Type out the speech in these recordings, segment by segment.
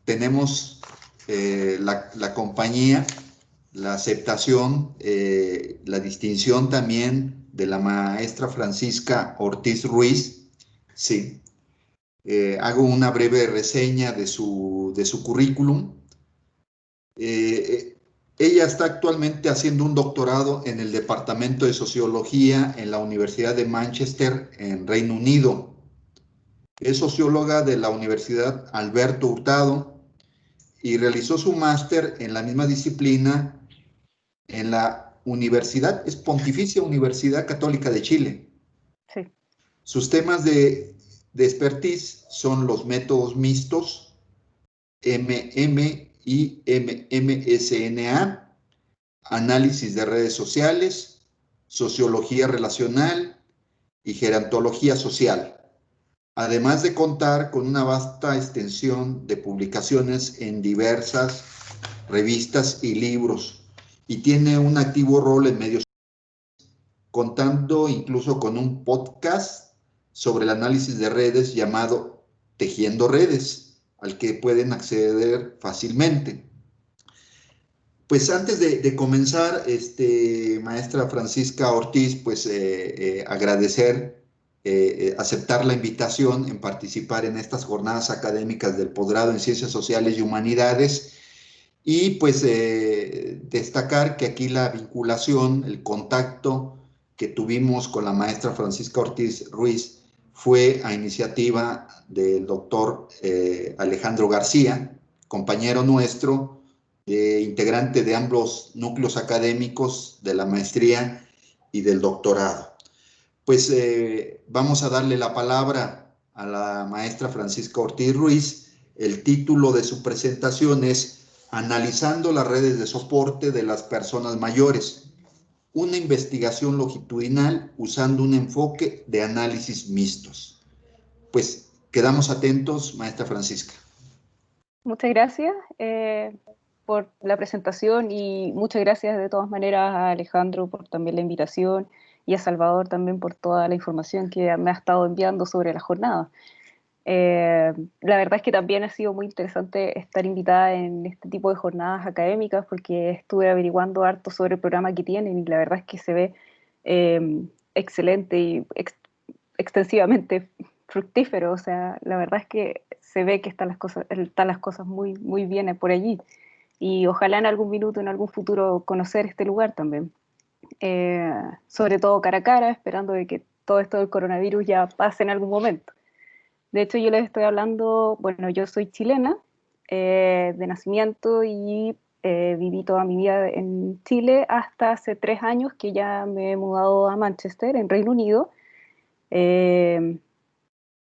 tenemos la compañía, la aceptación, la distinción también de la maestra Francisca Ortiz Ruiz. Sí. Hago una breve reseña de su currículum. Ella está actualmente haciendo un doctorado en el Departamento de Sociología en la Universidad de Manchester, en Reino Unido. Es socióloga de la Universidad Alberto Hurtado y realizó su máster en la misma disciplina en la Pontificia Universidad Católica de Chile. Sí. Sus temas de expertise son los métodos mixtos, MM y MMSNA, análisis de redes sociales, sociología relacional y gerontología social, además de contar con una vasta extensión de publicaciones en diversas revistas y libros, y tiene un activo rol en medios, contando incluso con un podcast sobre el análisis de redes llamado Tejiendo Redes, al que pueden acceder fácilmente. Pues antes de comenzar, maestra Francisca Ortiz, pues agradecer, aceptar la invitación en participar en estas jornadas académicas del posgrado en Ciencias Sociales y Humanidades, y pues destacar que aquí la vinculación, el contacto que tuvimos con la maestra Francisca Ortiz Ruiz fue a iniciativa del doctor Alejandro García, compañero nuestro, integrante de ambos núcleos académicos de la maestría y del doctorado. Pues vamos a darle la palabra a la maestra Francisca Ortiz Ruiz. El título de su presentación es Analizando las redes de soporte de las personas mayores, una investigación longitudinal usando un enfoque de análisis mixtos. Pues quedamos atentos, maestra Francisca. Muchas gracias por la presentación y muchas gracias de todas maneras a Alejandro por también la invitación y a Salvador también por toda la información que me ha estado enviando sobre la jornada. La verdad es que también ha sido muy interesante estar invitada en este tipo de jornadas académicas porque estuve averiguando harto sobre el programa que tienen y la verdad es que se ve excelente y extensivamente fructífero. O sea, la verdad es que se ve que están las cosas muy, muy bien por allí y ojalá en algún minuto, en algún futuro conocer este lugar también. Sobre todo cara a cara, esperando de que todo esto del coronavirus ya pase en algún momento. De hecho, yo les estoy hablando, bueno, yo soy chilena de nacimiento y viví toda mi vida en Chile hasta hace 3 años que ya me he mudado a Manchester, en Reino Unido.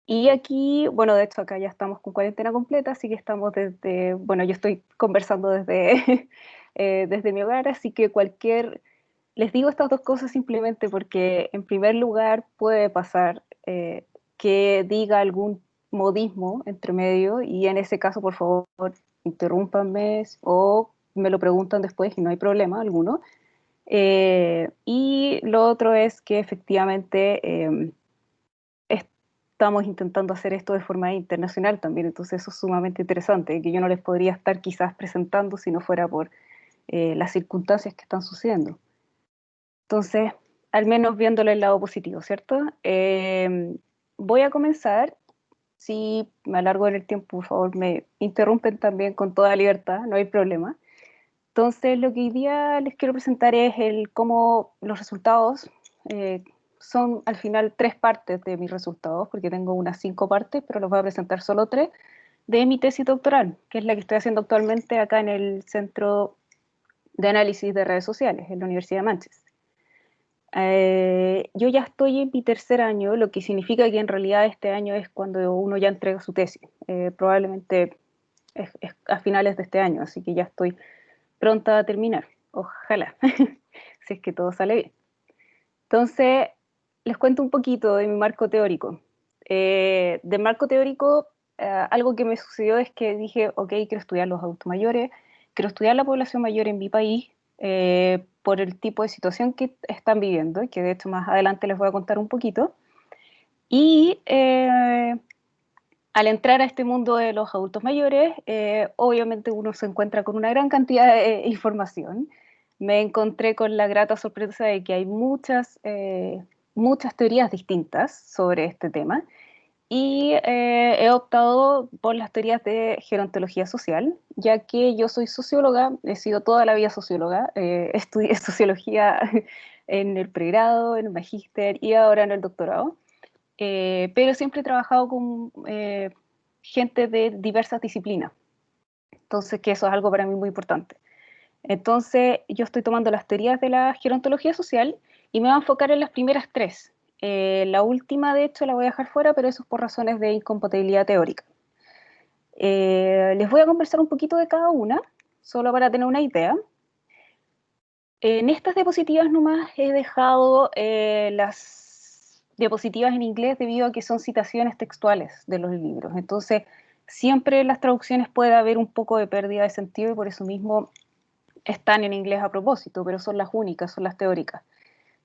Y aquí, bueno, de hecho acá ya estamos con cuarentena completa, así que estamos desde, bueno, yo estoy conversando desde, desde mi hogar, así que les digo estas dos cosas simplemente porque en primer lugar puede pasar que diga algún modismo entre medio y en ese caso, por favor, interrúmpanme o me lo preguntan después y no hay problema alguno. Y lo otro es que efectivamente estamos intentando hacer esto de forma internacional también, entonces eso es sumamente interesante, que yo no les podría estar quizás presentando si no fuera por las circunstancias que están sucediendo. Entonces, al menos viéndolo el lado positivo, ¿cierto? Voy a comenzar. Si me alargo en el tiempo, por favor, me interrumpen también con toda libertad, no hay problema. Entonces, lo que hoy día les quiero presentar es cómo los resultados son al final 3 partes de mis resultados, porque tengo unas 5 partes, pero los voy a presentar solo 3, de mi tesis doctoral, que es la que estoy haciendo actualmente acá en el Centro de Análisis de Redes Sociales, en la Universidad de Manchester. Yo ya estoy en mi 3er año, lo que significa que en realidad este año es cuando uno ya entrega su tesis. Probablemente es a finales de este año, así que ya estoy pronta a terminar. Ojalá, si es que todo sale bien. Entonces, les cuento un poquito de mi marco teórico. Del marco teórico, algo que me sucedió es que dije, ok, quiero estudiar los adultos mayores, quiero estudiar la población mayor en mi país, por el tipo de situación que están viviendo, y que de hecho más adelante les voy a contar un poquito. Y al entrar a este mundo de los adultos mayores, obviamente uno se encuentra con una gran cantidad de información. Me encontré con la grata sorpresa de que hay muchas teorías distintas sobre este tema, y he optado por las teorías de gerontología social, ya que yo soy socióloga, he sido toda la vida socióloga, estudié sociología en el pregrado, en el magíster y ahora en el doctorado. Pero siempre he trabajado con gente de diversas disciplinas, entonces que eso es algo para mí muy importante. Entonces yo estoy tomando las teorías de la gerontología social y me voy a enfocar en las primeras tres. La última, de hecho, la voy a dejar fuera, pero eso es por razones de incompatibilidad teórica. Les voy a conversar un poquito de cada una, solo para tener una idea. En estas diapositivas nomás he dejado las diapositivas en inglés debido a que son citaciones textuales de los libros. Entonces, siempre en las traducciones puede haber un poco de pérdida de sentido y por eso mismo están en inglés a propósito, pero son las únicas, son las teóricas.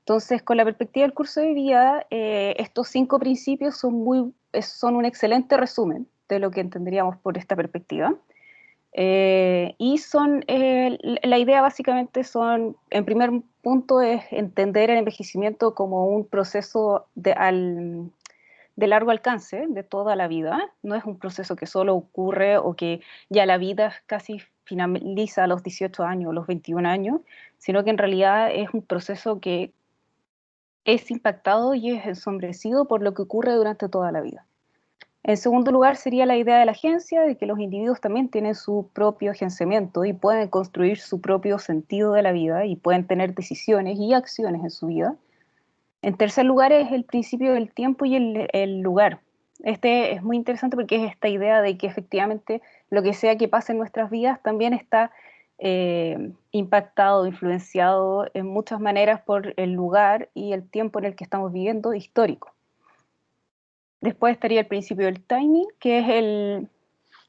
Entonces, con la perspectiva del curso de vida, estos 5 principios son un excelente resumen de lo que entenderíamos por esta perspectiva. Y la idea básicamente en primer punto es entender el envejecimiento como un proceso de largo alcance de toda la vida. No es un proceso que solo ocurre o que ya la vida casi finaliza a los 18 años o los 21 años, sino que en realidad es un proceso que es impactado y es ensombrecido por lo que ocurre durante toda la vida. En segundo lugar sería la idea de la agencia, de que los individuos también tienen su propio agenciamiento y pueden construir su propio sentido de la vida y pueden tener decisiones y acciones en su vida. En tercer lugar es el principio del tiempo y el lugar. Este es muy interesante porque es esta idea de que efectivamente lo que sea que pase en nuestras vidas también está impactado, influenciado en muchas maneras por el lugar y el tiempo en el que estamos viviendo histórico. Después estaría el principio del timing, que es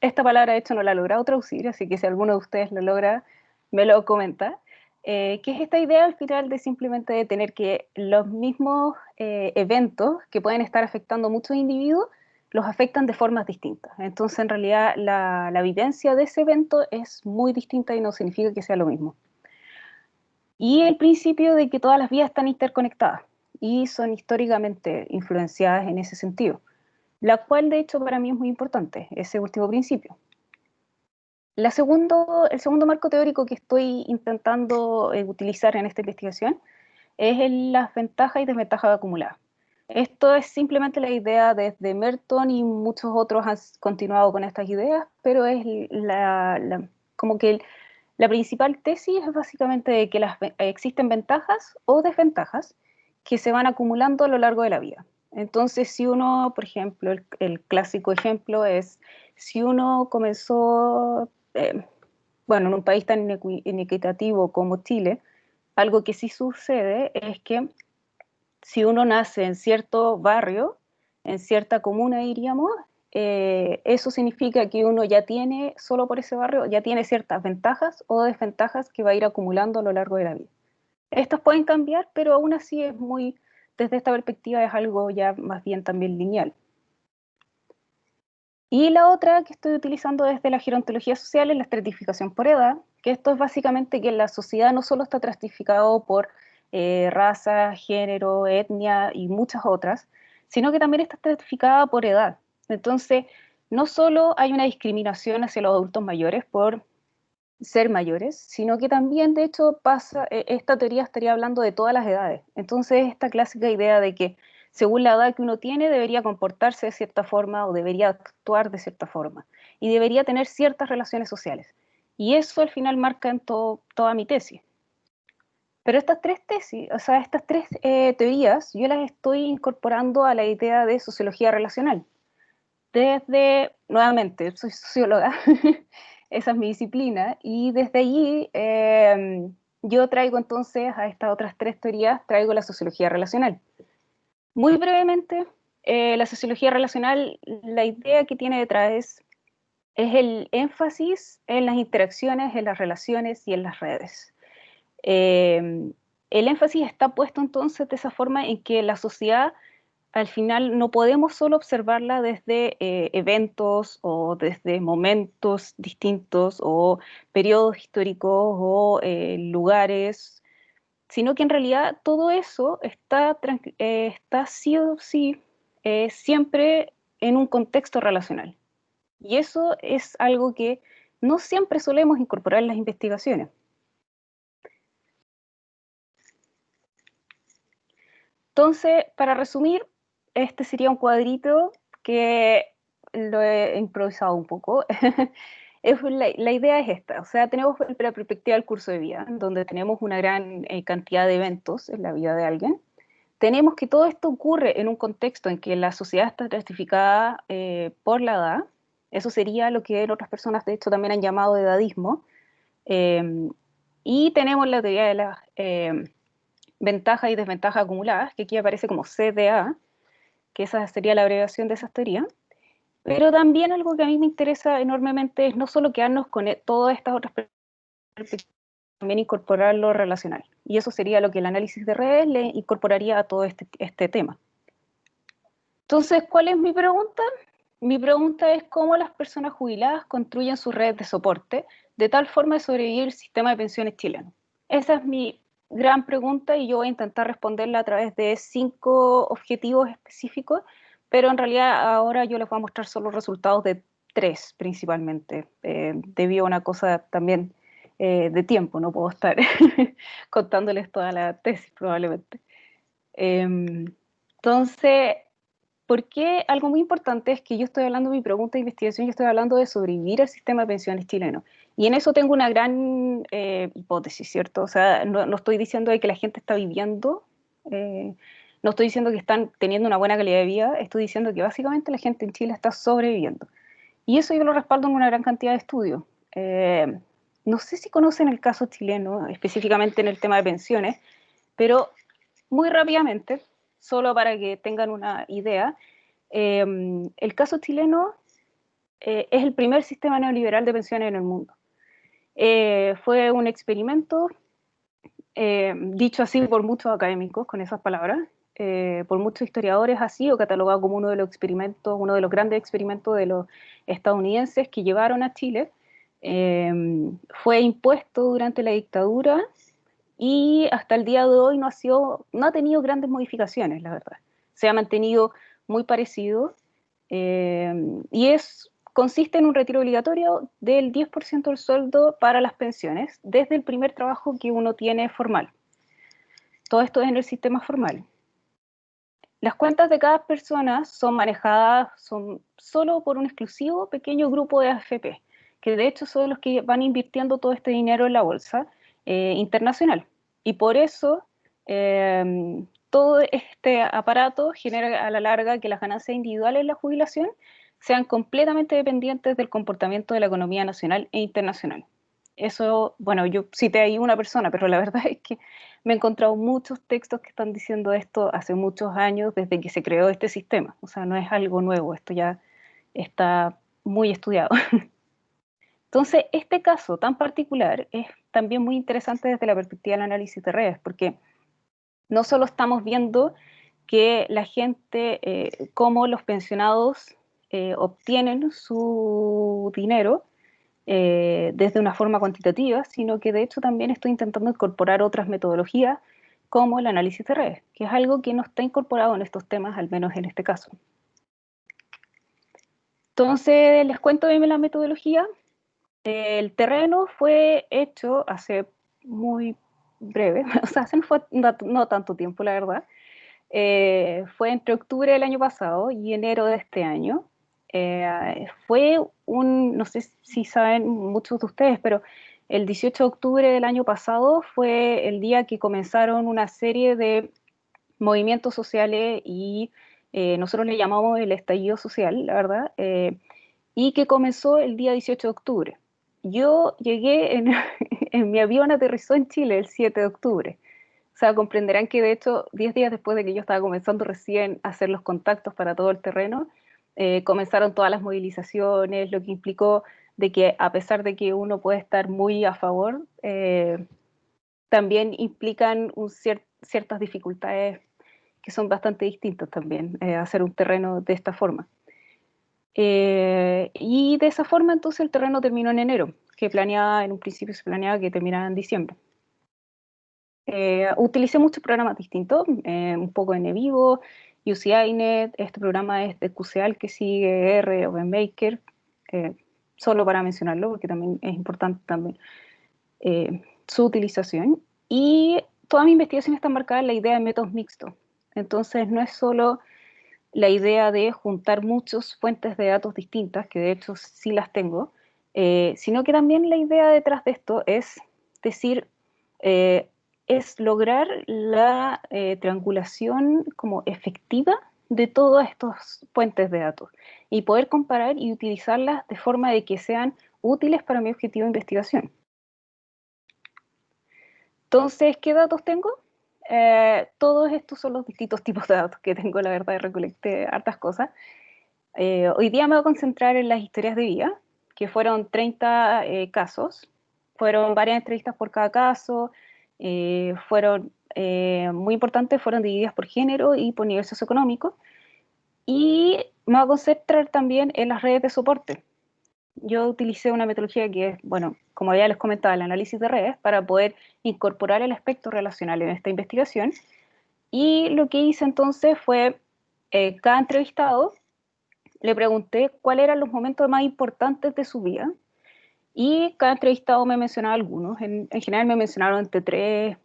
esta palabra de hecho no la he logrado traducir, así que si alguno de ustedes lo logra, me lo comenta, que es esta idea al final de simplemente de tener que los mismos eventos que pueden estar afectando a muchos individuos, los afectan de formas distintas. Entonces, en realidad, la vivencia de ese evento es muy distinta y no significa que sea lo mismo. Y el principio de que todas las vidas están interconectadas y son históricamente influenciadas en ese sentido, la cual de hecho para mí es muy importante, ese último principio. El segundo marco teórico que estoy intentando utilizar en esta investigación es las ventajas y desventajas acumuladas. Esto es simplemente la idea desde Merton y muchos otros han continuado con estas ideas, pero es como que la principal tesis es básicamente de que existen ventajas o desventajas que se van acumulando a lo largo de la vida. Entonces, si uno, por ejemplo, el clásico ejemplo es, si uno comenzó, bueno, en un país tan inequitativo como Chile, algo que sí sucede es que si uno nace en cierto barrio, en cierta comuna, diríamos, eso significa que uno ya tiene, solo por ese barrio, ya tiene ciertas ventajas o desventajas que va a ir acumulando a lo largo de la vida. Estas pueden cambiar, pero aún así desde esta perspectiva es algo ya más bien también lineal. Y la otra que estoy utilizando desde la gerontología social es la estratificación por edad, que esto es básicamente que la sociedad no solo está estratificado por raza, género, etnia y muchas otras, sino que también está estratificada por edad. Entonces, no solo hay una discriminación hacia los adultos mayores por ser mayores, sino que también, de hecho, esta teoría estaría hablando de todas las edades. Entonces, esta clásica idea de que según la edad que uno tiene, debería comportarse de cierta forma o debería actuar de cierta forma y debería tener ciertas relaciones sociales. Y eso al final marca en toda mi tesis. Pero estas tres tesis, o sea, estas tres teorías, yo las estoy incorporando a la idea de sociología relacional. Nuevamente, soy socióloga, esa es mi disciplina, y desde allí yo traigo entonces a estas otras tres teorías, traigo la sociología relacional. Muy brevemente, la sociología relacional, la idea que tiene detrás es el énfasis en las interacciones, en las relaciones y en las redes. El énfasis está puesto entonces de esa forma en que la sociedad al final no podemos solo observarla desde eventos o desde momentos distintos o periodos históricos o lugares, sino que en realidad todo eso está sí o sí siempre en un contexto relacional. Y eso es algo que no siempre solemos incorporar en las investigaciones. Entonces, para resumir, este sería un cuadrito que lo he improvisado un poco. La idea es esta, o sea, tenemos la perspectiva del curso de vida, donde tenemos una gran cantidad de eventos en la vida de alguien. Tenemos que todo esto ocurre en un contexto en que la sociedad está estratificada por la edad. Eso sería lo que otras personas, de hecho, también han llamado edadismo. Eh, y tenemos la teoría de las ventajas y desventajas acumuladas, que aquí aparece como CDA, que esa sería la abreviación de esas teorías. Pero también algo que a mí me interesa enormemente es no solo quedarnos con todas estas otras perspectivas, también incorporar lo relacional. Y eso sería lo que el análisis de redes le incorporaría a todo este tema. Entonces, ¿cuál es mi pregunta? Mi pregunta es cómo las personas jubiladas construyen sus redes de soporte de tal forma de sobrevivir el sistema de pensiones chileno. Esa es mi gran pregunta y yo voy a intentar responderla a través de 5 objetivos específicos, pero en realidad ahora yo les voy a mostrar solo los resultados de 3 principalmente, debido a una cosa también de tiempo, no puedo estar contándoles toda la tesis probablemente. Entonces, ¿por qué? Algo muy importante es que yo estoy hablando de mi pregunta de investigación, yo estoy hablando de sobrevivir al sistema de pensiones chileno. Y en eso tengo una gran hipótesis, ¿cierto? O sea, no estoy diciendo de que la gente está viviendo, no estoy diciendo que están teniendo una buena calidad de vida, estoy diciendo que básicamente la gente en Chile está sobreviviendo. Y eso yo lo respaldo en una gran cantidad de estudios. No sé si conocen el caso chileno, específicamente en el tema de pensiones, pero muy rápidamente, solo para que tengan una idea, el caso chileno es el primer sistema neoliberal de pensiones en el mundo. Fue un experimento, dicho así por muchos académicos, con esas palabras, por muchos historiadores ha sido catalogado como uno de los experimentos, uno de los grandes experimentos de los estadounidenses que llevaron a Chile. Fue impuesto durante la dictadura y hasta el día de hoy no ha tenido grandes modificaciones, la verdad. Se ha mantenido muy parecido y consiste en un retiro obligatorio del 10% del sueldo para las pensiones desde el primer trabajo que uno tiene formal. Todo esto es en el sistema formal. Las cuentas de cada persona son manejadas solo por un exclusivo pequeño grupo de AFP, que de hecho son los que van invirtiendo todo este dinero en la bolsa internacional. Y por eso todo este aparato genera a la larga que las ganancias individuales en la jubilación sean completamente dependientes del comportamiento de la economía nacional e internacional. Eso, bueno, yo cité ahí una persona, pero la verdad es que me he encontrado muchos textos que están diciendo esto hace muchos años, desde que se creó este sistema. O sea, no es algo nuevo, esto ya está muy estudiado. Entonces, este caso tan particular es también muy interesante desde la perspectiva del análisis de redes, porque no solo estamos viendo que la gente, cómo los pensionados obtienen su dinero desde una forma cuantitativa, sino que de hecho también estoy intentando incorporar otras metodologías como el análisis de redes, que es algo que no está incorporado en estos temas, al menos en este caso. Entonces, les cuento bien la metodología. El terreno fue hecho hace muy breve, o sea, hace no tanto tiempo, la verdad. Fue entre octubre del año pasado y enero de este año. No sé si saben muchos de ustedes, pero el 18 de octubre del año pasado fue el día que comenzaron una serie de movimientos sociales y nosotros le llamamos el estallido social, la verdad, y que comenzó el día 18 de octubre. Yo llegué en mi avión, aterrizó en Chile el 7 de octubre. O sea, comprenderán que de hecho, 10 días después de que yo estaba comenzando recién a hacer los contactos para todo el terreno, comenzaron todas las movilizaciones, lo que implicó de que a pesar de que uno puede estar muy a favor, también implican ciertas dificultades que son bastante distintos también, hacer un terreno de esta forma. Y de esa forma entonces el terreno terminó en enero, que en un principio se planeaba que terminara en diciembre. Utilicé muchos programas distintos, un poco de Nevivo, UCINet, este programa es de QCAL que sigue R, OpenMaker, solo para mencionarlo porque también es importante también su utilización. Y toda mi investigación está marcada en la idea de métodos mixtos. Entonces no es solo la idea de juntar muchas fuentes de datos distintas, que de hecho sí las tengo, sino que también la idea detrás de esto es decir, es lograr la triangulación como efectiva de todas estas fuentes de datos y poder comparar y utilizarlas de forma de que sean útiles para mi objetivo de investigación. Entonces, ¿qué datos tengo? Todos estos son los distintos tipos de datos que tengo, la verdad, recolecté hartas cosas. Hoy día me voy a concentrar en las historias de vida, que fueron 30 casos, fueron varias entrevistas por cada caso, fueron muy importantes, fueron divididas por género y por nivel socioeconómico, y me voy a concentrar también en las redes de soporte. Yo utilicé una metodología que es, bueno, como ya les comentaba, el análisis de redes, para poder incorporar el aspecto relacional en esta investigación, y lo que hice entonces fue, cada entrevistado le pregunté cuáles eran los momentos más importantes de su vida y cada entrevistado me mencionaba algunos. En general me mencionaron entre tres,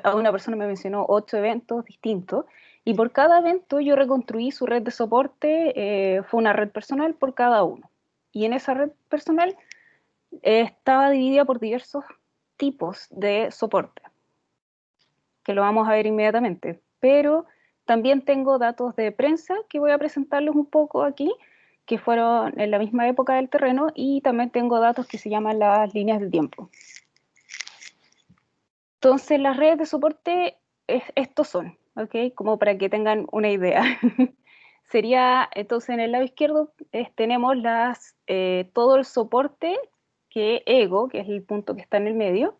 a una persona me mencionó 8 eventos distintos y por cada evento yo reconstruí su red de soporte, fue una red personal por cada uno. Y en esa red personal estaba dividida por diversos tipos de soporte, que lo vamos a ver inmediatamente. Pero también tengo datos de prensa que voy a presentarles un poco aquí, que fueron en la misma época del terreno, y también tengo datos que se llaman las líneas de tiempo. Entonces, las redes de soporte, estos son, ¿ok? Como para que tengan una idea. Sería, entonces, en el lado izquierdo tenemos todo el soporte que ego, que es el punto que está en el medio,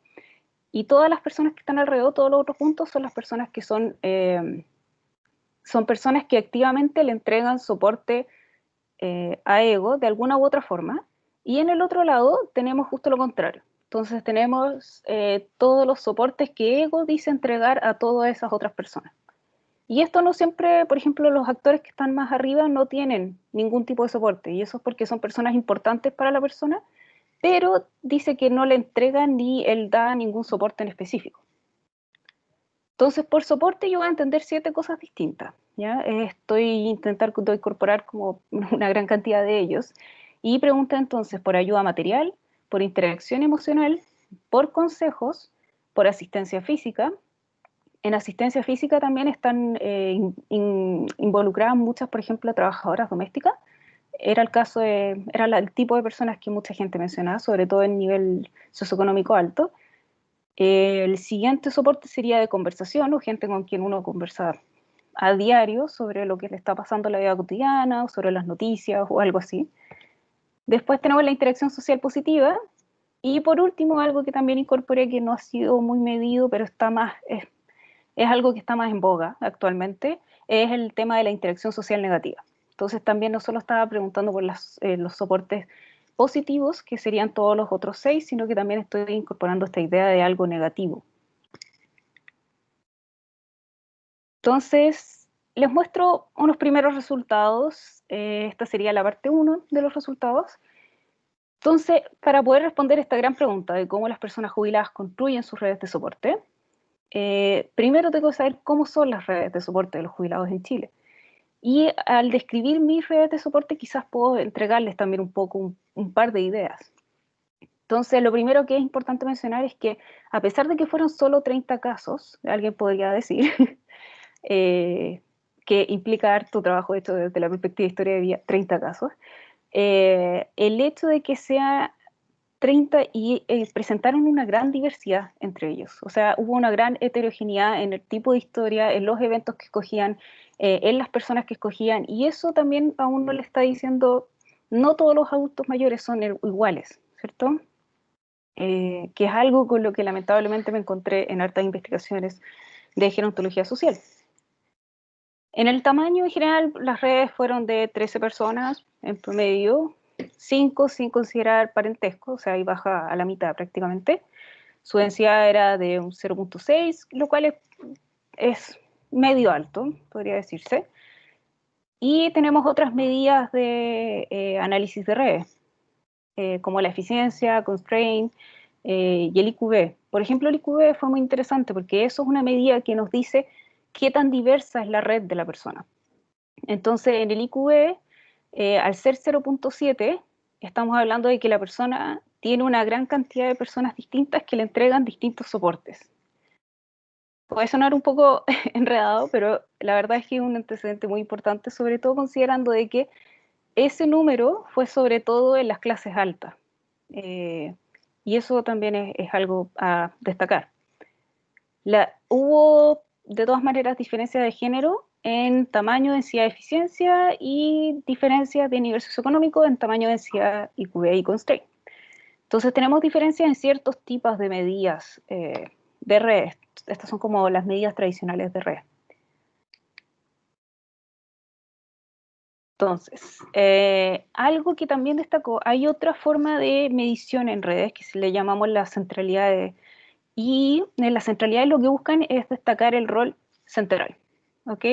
y todas las personas que están alrededor, todos los otros puntos, son las personas que son personas que activamente le entregan soporte a ego de alguna u otra forma. Y en el otro lado tenemos justo lo contrario. Entonces tenemos todos los soportes que ego dice entregar a todas esas otras personas. Y esto no siempre, por ejemplo, los actores que están más arriba no tienen ningún tipo de soporte. Y eso es porque son personas importantes para la persona, pero dice que no le entregan ni él da ningún soporte en específico. Entonces, por soporte yo voy a entender 7 cosas distintas, ¿ya? Estoy intentando incorporar como una gran cantidad de ellos y pregunta entonces por ayuda material, por interacción emocional, por consejos, por asistencia física. En asistencia física también están involucradas muchas, por ejemplo, trabajadoras domésticas. Era el tipo de personas que mucha gente mencionaba, sobre todo en nivel socioeconómico alto. El siguiente soporte sería de conversación, o gente con quien uno conversa a diario sobre lo que le está pasando en la vida cotidiana, o sobre las noticias o algo así. Después tenemos la interacción social positiva. Y por último, algo que también incorporé que no ha sido muy medido, pero es algo que está más en boga actualmente, es el tema de la interacción social negativa. Entonces también no solo estaba preguntando por los soportes positivos, que serían todos los otros 6, sino que también estoy incorporando esta idea de algo negativo. Entonces, les muestro unos primeros resultados. Esta sería la parte 1 de los resultados. Entonces, para poder responder esta gran pregunta de cómo las personas jubiladas construyen sus redes de soporte, primero tengo que saber cómo son las redes de soporte de los jubilados en Chile. Y al describir mis redes de soporte, quizás puedo entregarles también un poco un par de ideas. Entonces, lo primero que es importante mencionar es que, a pesar de que fueron solo 30 casos, alguien podría decir, que implica harto trabajo hecho desde la perspectiva de historia de vida, 30 casos, el hecho de que sea 30 y presentaron una gran diversidad entre ellos. O sea, hubo una gran heterogeneidad en el tipo de historia, en los eventos que escogían, en las personas que escogían, y eso también a uno le está diciendo, no todos los adultos mayores son iguales, ¿cierto? Que es algo con lo que lamentablemente me encontré en hartas investigaciones de gerontología social. En el tamaño en general, las redes fueron de 13 personas en promedio, 5 sin considerar parentesco, o sea, ahí baja a la mitad prácticamente. Su densidad era de un 0.6, lo cual es medio alto, podría decirse. Y tenemos otras medidas de análisis de redes, como la eficiencia, constraint y el IQV. Por ejemplo, el IQV fue muy interesante porque eso es una medida que nos dice qué tan diversa es la red de la persona. Entonces, en el IQV, al ser 0.7, estamos hablando de que la persona tiene una gran cantidad de personas distintas que le entregan distintos soportes. Puede sonar un poco enredado, pero la verdad es que es un antecedente muy importante, sobre todo considerando de que ese número fue sobre todo en las clases altas. Y eso también es algo a destacar. Hubo de todas maneras diferencias de género en tamaño, densidad, eficiencia y diferencias de nivel socioeconómico en tamaño, densidad, IQV y constraint. Entonces tenemos diferencias en ciertos tipos de medidas de redes. Estas son como las medidas tradicionales de redes. Entonces, algo que también destacó, hay otra forma de medición en redes que le llamamos la centralidad y en la centralidad lo que buscan es destacar el rol central. ¿Ok?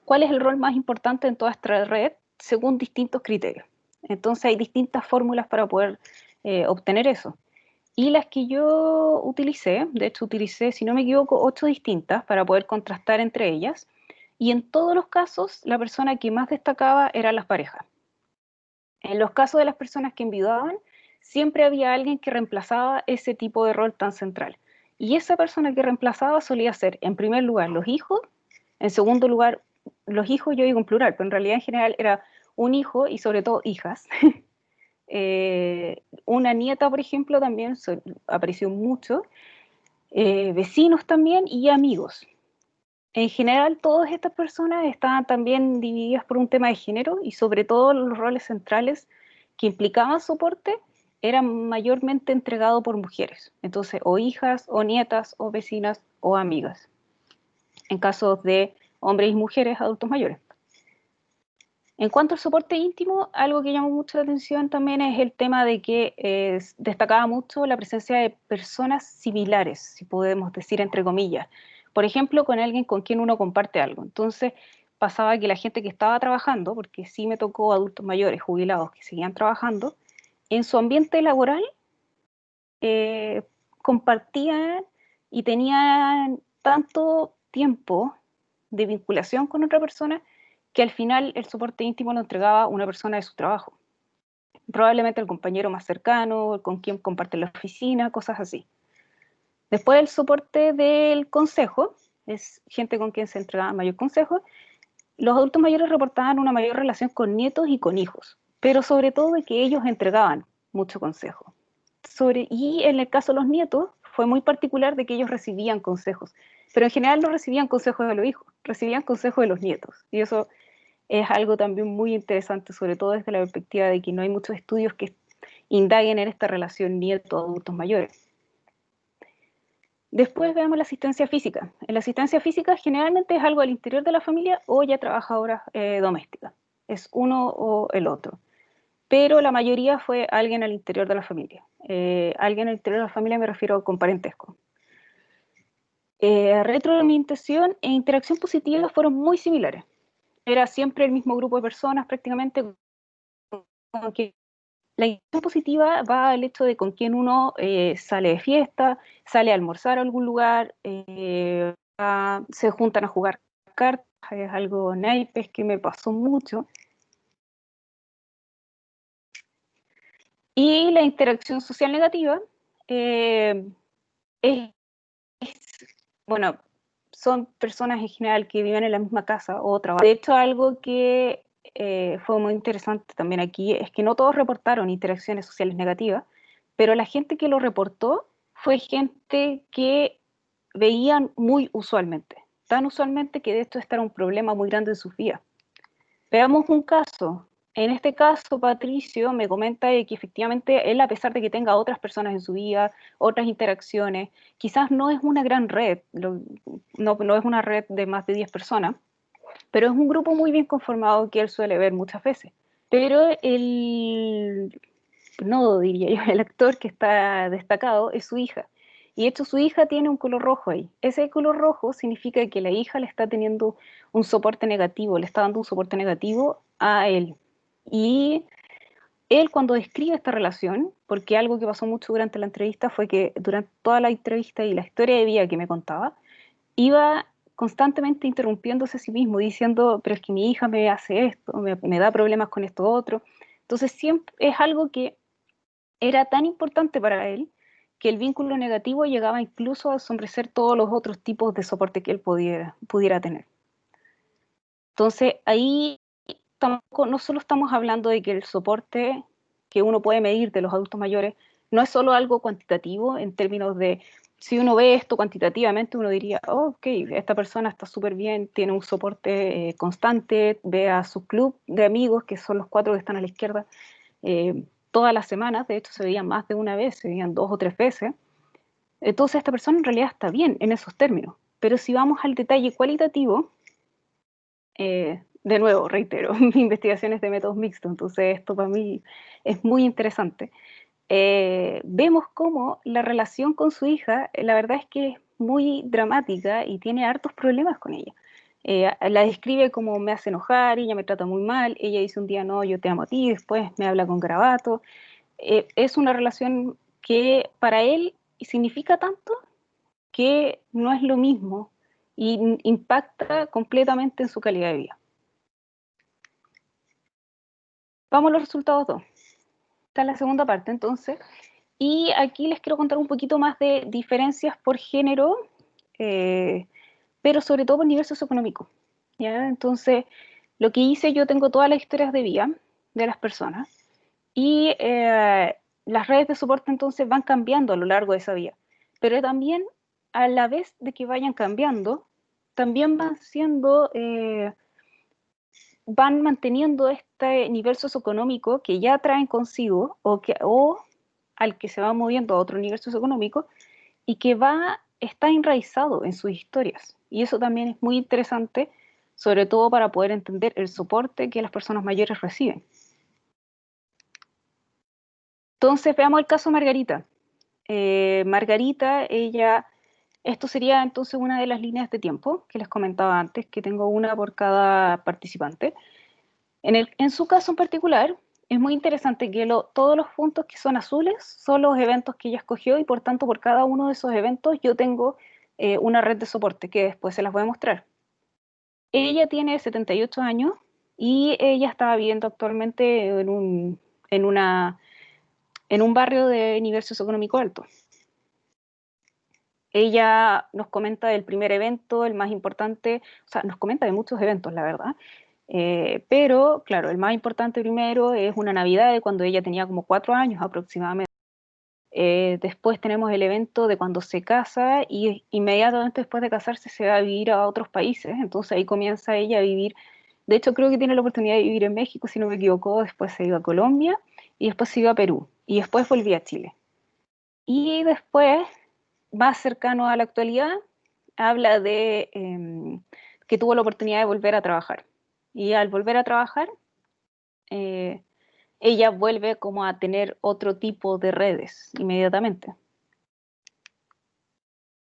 ¿Cuál es el rol más importante en toda esta red según distintos criterios? Entonces hay distintas fórmulas para poder obtener eso. Y las que yo utilicé, de hecho utilicé, si no me equivoco, 8 distintas para poder contrastar entre ellas. Y en todos los casos, la persona que más destacaba eran las parejas. En los casos de las personas que enviudaban, siempre había alguien que reemplazaba ese tipo de rol tan central. Y esa persona que reemplazaba solía ser, en primer lugar, los hijos, en segundo lugar, los hijos, yo digo en plural, pero en realidad en general era un hijo y sobre todo hijas. Una nieta, por ejemplo, también apareció mucho, vecinos también y amigos. En general, todas estas personas estaban también divididas por un tema de género y sobre todo los roles centrales que implicaban soporte eran mayormente entregados por mujeres. Entonces, o hijas, o nietas, o vecinas, o amigas. En casos de hombres y mujeres adultos mayores. En cuanto al soporte íntimo, algo que llamó mucho la atención también es el tema de que destacaba mucho la presencia de personas similares, si podemos decir entre comillas. Por ejemplo, con alguien con quien uno comparte algo. Entonces, pasaba que la gente que estaba trabajando, porque sí me tocó adultos mayores, jubilados, que seguían trabajando, en su ambiente laboral eh, compartían y tenían tanto tiempo de vinculación con otra persona que al final el soporte íntimo lo entregaba una persona de su trabajo. Probablemente el compañero más cercano, con quien comparte la oficina, cosas así. Después el soporte del consejo, es gente con quien se entregaba mayor consejo. Los adultos mayores reportaban una mayor relación con nietos y con hijos, pero sobre todo de que ellos entregaban mucho consejo. Y en el caso de los nietos, fue muy particular de que ellos recibían consejos, pero en general no recibían consejos de los hijos, recibían consejos de los nietos. Y eso es algo también muy interesante, sobre todo desde la perspectiva de que no hay muchos estudios que indaguen en esta relación nieto-adultos mayores. Después veamos la asistencia física. En la asistencia física generalmente es algo al interior de la familia o ya trabajadoras domésticas. Es uno o el otro. Pero la mayoría fue alguien al interior de la familia. Alguien al interior de la familia me refiero con parentesco. Retroalimentación e interacción positiva fueron muy similares. Era siempre el mismo grupo de personas prácticamente con quien la interacción positiva va al hecho de con quién uno sale de fiesta, sale a almorzar a algún lugar, se juntan a jugar cartas, es algo naipes que me pasó mucho. Y la interacción social negativa es, bueno, son personas en general que viven en la misma casa o trabajan. De hecho, algo que fue muy interesante también aquí es que no todos reportaron interacciones sociales negativas, pero la gente que lo reportó fue gente que veían muy usualmente, tan usualmente que de esto era un problema muy grande en sus vidas. Veamos un caso. En este caso, Patricio me comenta que efectivamente él, a pesar de que tenga otras personas en su vida, otras interacciones, quizás no es una gran red, no es una red de más de 10 personas, pero es un grupo muy bien conformado que él suele ver muchas veces. Pero el nodo, diría yo, el actor que está destacado es su hija. Y de hecho su hija tiene un color rojo ahí. Ese color rojo significa que la hija le está teniendo un soporte negativo, le está dando un soporte negativo a él. Y él cuando describe esta relación, porque algo que pasó mucho durante la entrevista fue que durante toda la entrevista y la historia de vida que me contaba, iba constantemente interrumpiéndose a sí mismo, diciendo, pero es que mi hija me hace esto, me da problemas con esto otro. Entonces siempre es algo que era tan importante para él que el vínculo negativo llegaba incluso a asombrecer todos los otros tipos de soporte que él pudiera tener. Entonces ahí tampoco, no solo estamos hablando de que el soporte que uno puede medir de los adultos mayores no es solo algo cuantitativo en términos de si uno ve esto cuantitativamente, uno diría, oh, ok, esta persona está súper bien, tiene un soporte constante, ve a su club de amigos, que son los 4 que están a la izquierda, todas las semanas, de hecho se veían más de una vez, se veían 2 o 3 veces. Entonces esta persona en realidad está bien en esos términos. Pero si vamos al detalle cualitativo, de nuevo, reitero, mi investigación es de métodos mixtos, entonces esto para mí es muy interesante. Vemos cómo la relación con su hija, la verdad es que es muy dramática y tiene hartos problemas con ella. La describe como me hace enojar, ella me trata muy mal, ella dice un día no, yo te amo a ti, después me habla con garabato. Es una relación que para él significa tanto que no es lo mismo y impacta completamente en su calidad de vida. Vamos a los resultados 2. Esta es la segunda parte, entonces. Y aquí les quiero contar un poquito más de diferencias por género, pero sobre todo por nivel socioeconómico. ¿Ya? Entonces, lo que hice, yo tengo todas las historias de vida de las personas y las redes de soporte entonces van cambiando a lo largo de esa vía. Pero también, a la vez de que vayan cambiando, también van siendo... van manteniendo este nivel socioeconómico que ya traen consigo o al que se va moviendo a otro nivel socioeconómico y que está enraizado en sus historias. Y eso también es muy interesante, sobre todo para poder entender el soporte que las personas mayores reciben. Entonces veamos el caso de Margarita. Margarita, esto sería entonces una de las líneas de tiempo que les comentaba antes, que tengo una por cada participante. En su caso en particular, es muy interesante que todos los puntos que son azules son los eventos que ella escogió y por tanto por cada uno de esos eventos yo tengo una red de soporte que después se las voy a mostrar. Ella tiene 78 años y ella está viviendo actualmente en un barrio de nivel socioeconómico alto. Ella nos comenta del primer evento, el más importante, o sea, nos comenta de muchos eventos, la verdad. Pero, claro, el más importante primero es una Navidad de cuando ella tenía como 4 años aproximadamente. Después tenemos el evento de cuando se casa y inmediatamente después de casarse se va a vivir a otros países. Entonces ahí comienza ella a vivir. De hecho, creo que tiene la oportunidad de vivir en México, si no me equivoco. Después se iba a Colombia y después se iba a Perú y después volvía a Chile. Y después, más cercano a la actualidad, habla de que tuvo la oportunidad de volver a trabajar. Y al volver a trabajar, eh, ella vuelve como a tener otro tipo de redes inmediatamente.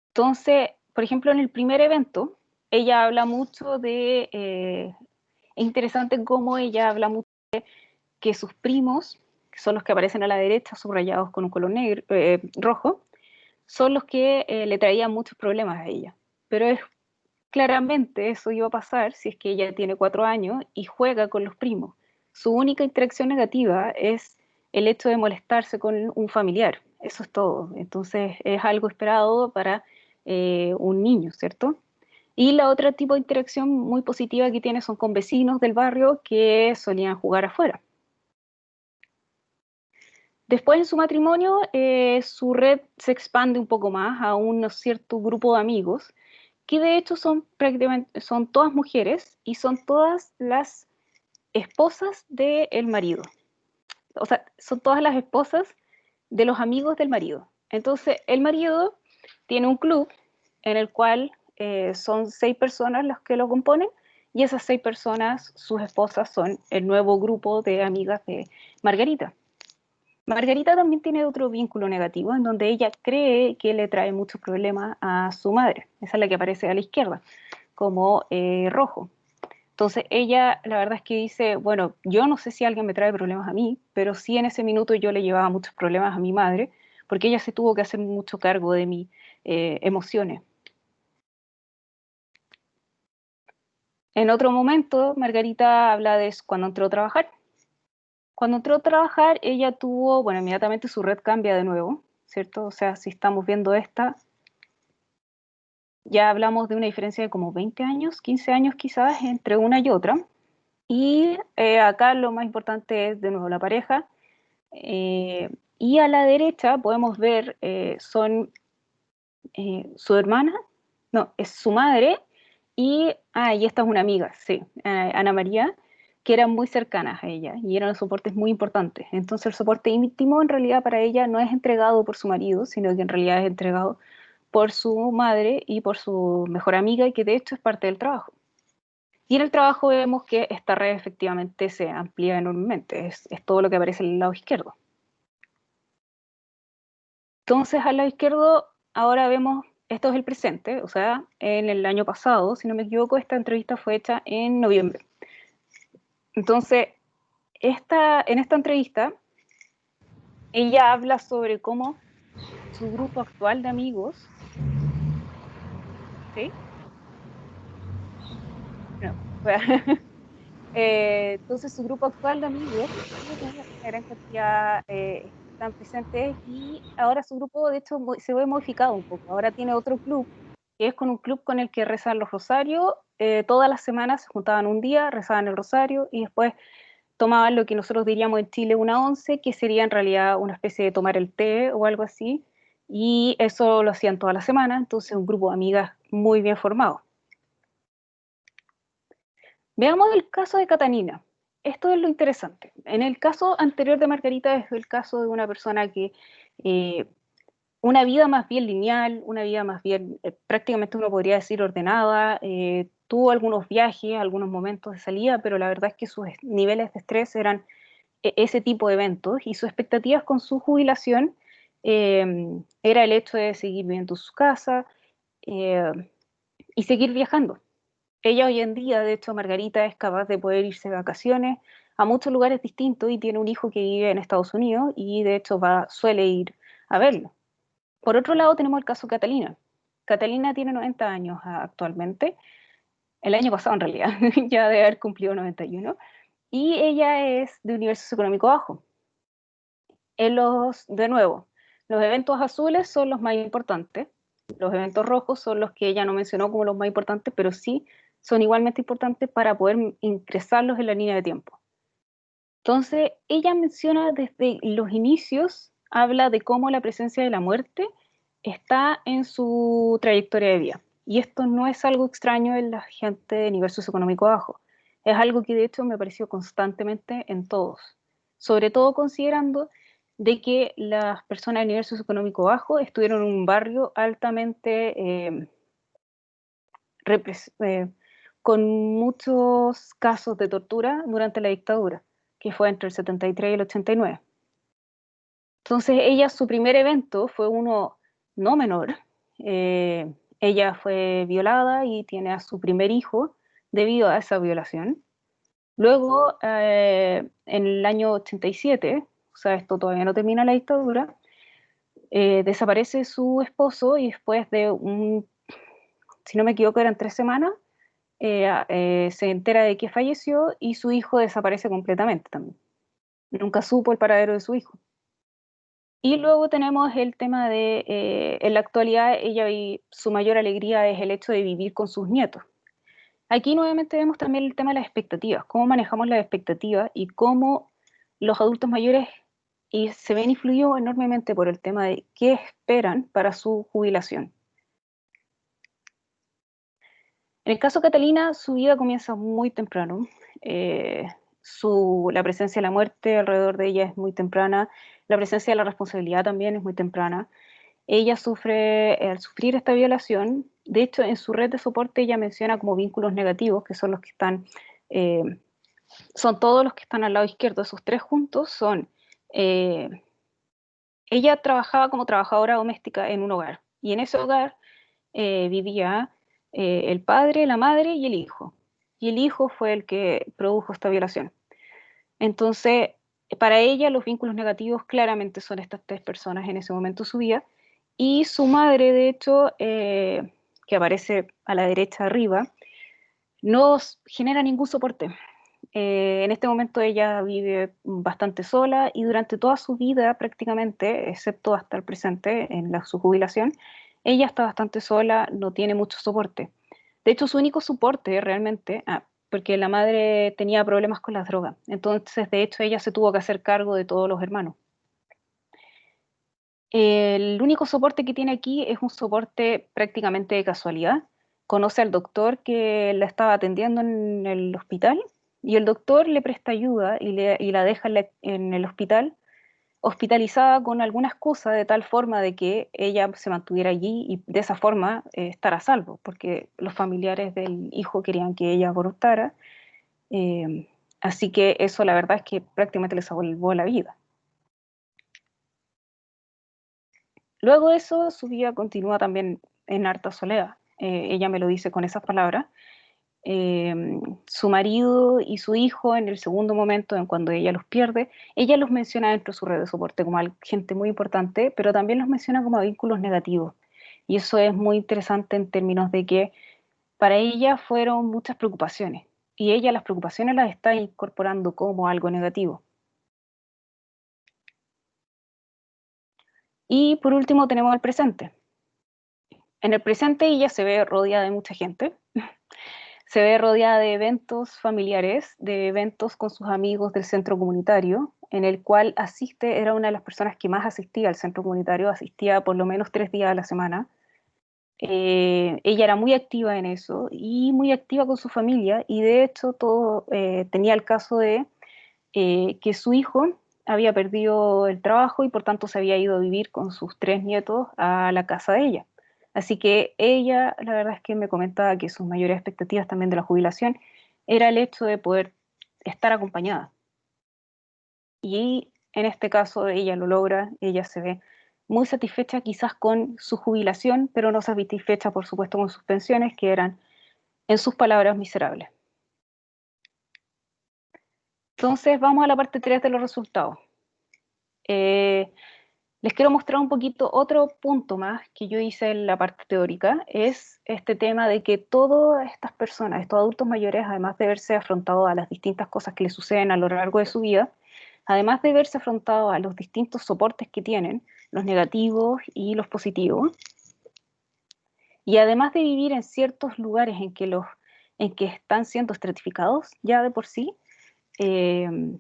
Entonces, por ejemplo, en el primer evento, ella habla mucho es interesante cómo ella habla mucho de que sus primos, que son los que aparecen a la derecha, subrayados con un color negro, rojo, son los que le traían muchos problemas a ella. Pero claramente eso iba a pasar si es que ella tiene 4 años y juega con los primos. Su única interacción negativa es el hecho de molestarse con un familiar. Eso es todo. Entonces es algo esperado para un niño, ¿cierto? Y la otra tipo de interacción muy positiva que tiene son con vecinos del barrio que solían jugar afuera. Después en su matrimonio, su red se expande un poco más a un cierto grupo de amigos que de hecho son prácticamente, son todas mujeres y son todas las esposas del marido. O sea, son todas las esposas de los amigos del marido. Entonces, el marido tiene un club en el cual son 6 personas las que lo componen y esas 6 personas, sus esposas, son el nuevo grupo de amigas de Margarita. Margarita también tiene otro vínculo negativo en donde ella cree que le trae muchos problemas a su madre. Esa es la que aparece a la izquierda, como rojo. Entonces ella, la verdad es que dice, bueno, yo no sé si alguien me trae problemas a mí, pero sí en ese minuto yo le llevaba muchos problemas a mi madre, porque ella se tuvo que hacer mucho cargo de mis emociones. En otro momento, Margarita habla de cuando entró a trabajar. Cuando entró a trabajar, ella tuvo, bueno, inmediatamente su red cambia de nuevo, ¿cierto? O sea, si estamos viendo esta, ya hablamos de una diferencia de como 20 años, 15 años quizás, entre una y otra. Y acá lo más importante es, de nuevo, la pareja. Y a la derecha podemos ver, son su hermana, no, es su madre, y esta es una amiga, sí, Ana María, que eran muy cercanas a ella y eran soportes muy importantes. Entonces el soporte íntimo en realidad para ella no es entregado por su marido, sino que en realidad es entregado por su madre y por su mejor amiga, y que de hecho es parte del trabajo. Y en el trabajo vemos que esta red efectivamente se amplía enormemente, es todo lo que aparece en el lado izquierdo. Entonces al lado izquierdo ahora vemos, esto es el presente, o sea, en el año pasado, si no me equivoco, esta entrevista fue hecha en noviembre. Entonces, en esta entrevista, ella habla sobre cómo su grupo actual de amigos, ¿sí? No, entonces su grupo actual de amigos tiene una gran cantidad, están presentes, y ahora su grupo de hecho se ve modificado un poco. Ahora tiene otro club, que es con un club con el que rezan los rosarios. Todas las semanas se juntaban un día, rezaban el rosario y después tomaban lo que nosotros diríamos en Chile una once, que sería en realidad una especie de tomar el té o algo así, y eso lo hacían toda la semana. Entonces un grupo de amigas muy bien formado. Veamos el caso de Catalina. Esto es lo interesante. En el caso anterior de Margarita es el caso de una persona que eh, una vida más bien lineal, una vida más bien, prácticamente uno podría decir ordenada, tuvo algunos viajes, algunos momentos de salida, pero la verdad es que sus niveles de estrés eran ese tipo de eventos, y sus expectativas con su jubilación era el hecho de seguir viviendo en su casa eh, y seguir viajando. Ella hoy en día, de hecho, Margarita es capaz de poder irse de vacaciones a muchos lugares distintos, y tiene un hijo que vive en Estados Unidos y de hecho suele ir a verlo. Por otro lado tenemos el caso de Catalina. Catalina tiene 90 años actualmente, el año pasado en realidad, ya debe haber cumplido 91, y ella es de universo socioeconómico bajo. De nuevo, los eventos azules son los más importantes, los eventos rojos son los que ella no mencionó como los más importantes, pero sí son igualmente importantes para poder ingresarlos en la línea de tiempo. Entonces, ella menciona desde los inicios, habla de cómo la presencia de la muerte está en su trayectoria de vida. Y esto no es algo extraño en la gente de nivel socioeconómico bajo. Es algo que de hecho me pareció constantemente en todos. Sobre todo considerando de que las personas de nivel socioeconómico bajo estuvieron en un barrio altamente eh, con muchos casos de tortura durante la dictadura, que fue entre el 73 y el 89. Entonces ella, su primer evento fue uno no menor. Ella fue violada y tiene a su primer hijo debido a esa violación. Luego, en el año 87, o sea, esto todavía no termina la dictadura, desaparece su esposo, y después de si no me equivoco, eran 3 semanas, se entera de que falleció, y su hijo desaparece completamente también. Nunca supo el paradero de su hijo. Y luego tenemos el tema de, en la actualidad, ella y su mayor alegría es el hecho de vivir con sus nietos. Aquí nuevamente vemos también el tema de las expectativas, cómo manejamos las expectativas y cómo los adultos mayores se ven influidos enormemente por el tema de qué esperan para su jubilación. En el caso de Catalina, su vida comienza muy temprano. La presencia de la muerte alrededor de ella es muy temprana. La presencia de la responsabilidad también es muy temprana. Ella sufre, al sufrir esta violación De hecho, en su red de soporte ella menciona como vínculos negativos, que son los que están, son todos los que están al lado izquierdo. Esos tres juntos son, ella trabajaba como trabajadora doméstica en un hogar, y en ese hogar vivía el padre, la madre y el hijo. Y el hijo fue el que produjo esta violación. Entonces, para ella los vínculos negativos claramente son estas tres personas en ese momento de su vida, y su madre, de hecho, que aparece a la derecha arriba, no genera ningún soporte. En este momento ella vive bastante sola y durante toda su vida prácticamente, excepto hasta el presente, en su jubilación, ella está bastante sola, no tiene mucho soporte. De hecho, su único soporte realmente, porque la madre tenía problemas con las drogas, entonces de hecho ella se tuvo que hacer cargo de todos los hermanos. El único soporte que tiene aquí es un soporte prácticamente de casualidad. Conoce al doctor que la estaba atendiendo en el hospital y el doctor le presta ayuda y la deja en el hospital hospitalizada con alguna excusa de tal forma de que ella se mantuviera allí y de esa forma estar a salvo, porque los familiares del hijo querían que ella abortara. Así que eso la verdad es que prácticamente le salvó la vida. Luego de eso, su vida continúa también en harta soledad. Ella me lo dice con esas palabras. Su marido y su hijo, en el segundo momento, en cuando ella los pierde, ella los menciona dentro de su red de soporte como gente muy importante, pero también los menciona como vínculos negativos. Y eso es muy interesante en términos de que para ella fueron muchas preocupaciones, y ella las preocupaciones las está incorporando como algo negativo. Y por último tenemos el presente. En el presente ella se ve rodeada de mucha gente, se ve rodeada de eventos familiares, de eventos con sus amigos del centro comunitario, en el cual asiste, era una de las personas que más asistía al centro comunitario, asistía por lo menos 3 días a la semana. Ella era muy activa en eso y muy activa con su familia, y de hecho tenía el caso de que su hijo había perdido el trabajo y por tanto se había ido a vivir con sus 3 nietos a la casa de ella. Así que ella, la verdad es que me comentaba que sus mayores expectativas también de la jubilación era el hecho de poder estar acompañada. Y en este caso ella lo logra, ella se ve muy satisfecha quizás con su jubilación, pero no satisfecha por supuesto con sus pensiones, que eran, en sus palabras, miserables. Entonces vamos a la parte 3 de los resultados. Les quiero mostrar un poquito otro punto más que yo hice en la parte teórica, es este tema de que todas estas personas, estos adultos mayores, además de verse afrontados a las distintas cosas que les suceden a lo largo de su vida, además de verse afrontados a los distintos soportes que tienen, los negativos y los positivos, y además de vivir en ciertos lugares en que están siendo estratificados ya de por sí, eh,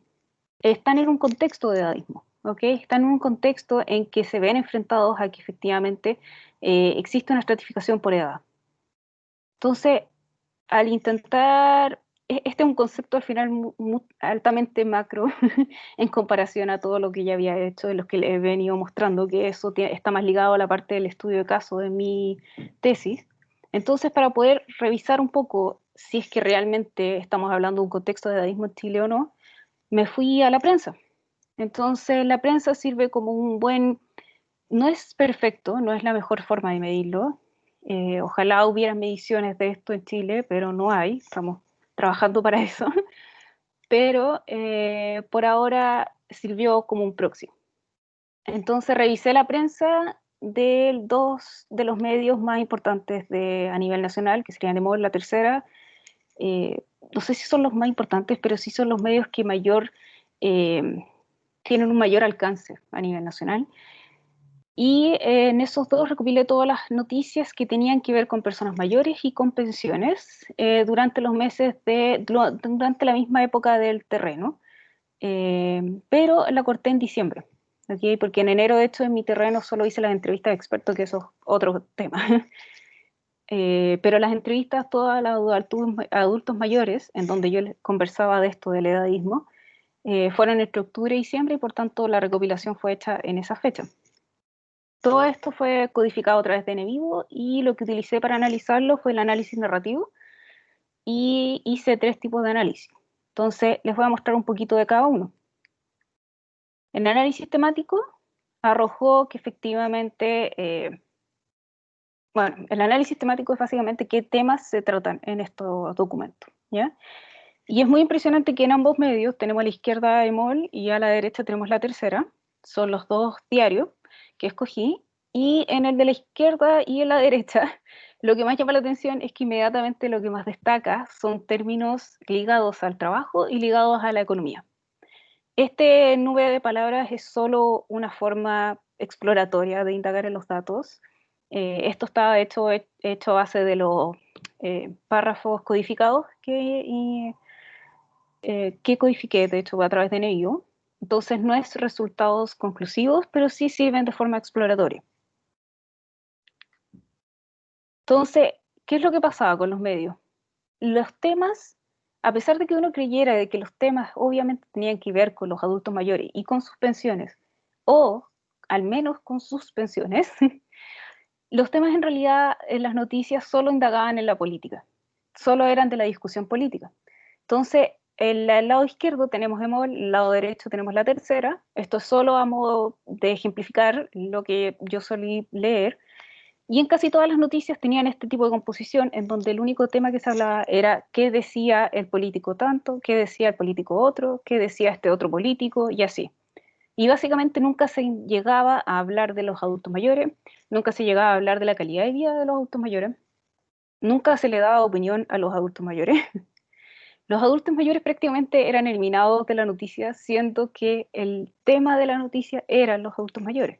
están en un contexto de edadismo, ¿ok? Están en un contexto en que se ven enfrentados a que efectivamente existe una estratificación por edad. Entonces, al intentar, este es un concepto al final altamente macro en comparación a todo lo que ya había hecho, de los que le he venido mostrando, que eso está más ligado a la parte del estudio de caso de mi tesis. Entonces, para poder revisar un poco si es que realmente estamos hablando de un contexto de edadismo en Chile o no, me fui a la prensa. Entonces, la prensa sirve como un buen, no es perfecto, no es la mejor forma de medirlo. Ojalá hubiera mediciones de esto en Chile, pero no hay, estamos trabajando para eso. Pero por ahora sirvió como un proxy. Entonces, revisé la prensa de dos de los medios más importantes a nivel nacional, que serían EMOL, La Tercera. No sé si son los más importantes, pero sí son los medios que tienen un mayor alcance a nivel nacional. Y en esos dos recopilé todas las noticias que tenían que ver con personas mayores y con pensiones durante los meses durante la misma época del terreno, pero la corté en diciembre, ¿okay? Porque en enero, de hecho, en mi terreno solo hice las entrevistas de expertos, que eso es otro tema. Pero las entrevistas todas a los adultos mayores, en donde yo les conversaba de esto del edadismo, fueron entre octubre y diciembre, y por tanto la recopilación fue hecha en esa fecha. todo esto fue codificado a través de NVivo y lo que utilicé para analizarlo fue el análisis narrativo y hice 3 tipos de análisis. Entonces, les voy a mostrar un poquito de cada uno. El análisis temático arrojó que efectivamente, bueno, el análisis temático es básicamente qué temas se tratan en estos documentos, ¿ya? Y es muy impresionante que en ambos medios tenemos a la izquierda EMOL y a la derecha tenemos La Tercera, son los 2 diarios que escogí, y en el de la izquierda y en la derecha, lo que más llama la atención es que inmediatamente lo que más destaca son términos ligados al trabajo y ligados a la economía. Este nube de palabras es solo una forma exploratoria de indagar en los datos. Esto está hecho a base de los párrafos codificados que codifiqué, de hecho, a través de NVivo. Entonces no es resultados conclusivos, pero sí sirven de forma exploratoria. Entonces, ¿qué es lo que pasaba con los medios? Los temas, a pesar de que uno creyera de que los temas obviamente tenían que ver con los adultos mayores y con sus pensiones, o al menos con sus pensiones, los temas en realidad en las noticias solo indagaban en la política, solo eran de la discusión política. Entonces, en el lado izquierdo tenemos EMOL, el lado derecho tenemos La Tercera. Esto es solo a modo de ejemplificar lo que yo solí leer. Y en casi todas las noticias tenían este tipo de composición, en donde el único tema que se hablaba era qué decía el político tanto, qué decía el político otro, qué decía este otro político, y así. Y básicamente nunca se llegaba a hablar de los adultos mayores, nunca se llegaba a hablar de la calidad de vida de los adultos mayores, nunca se le daba opinión a los adultos mayores. Los adultos mayores prácticamente eran eliminados de la noticia, siendo que el tema de la noticia eran los adultos mayores.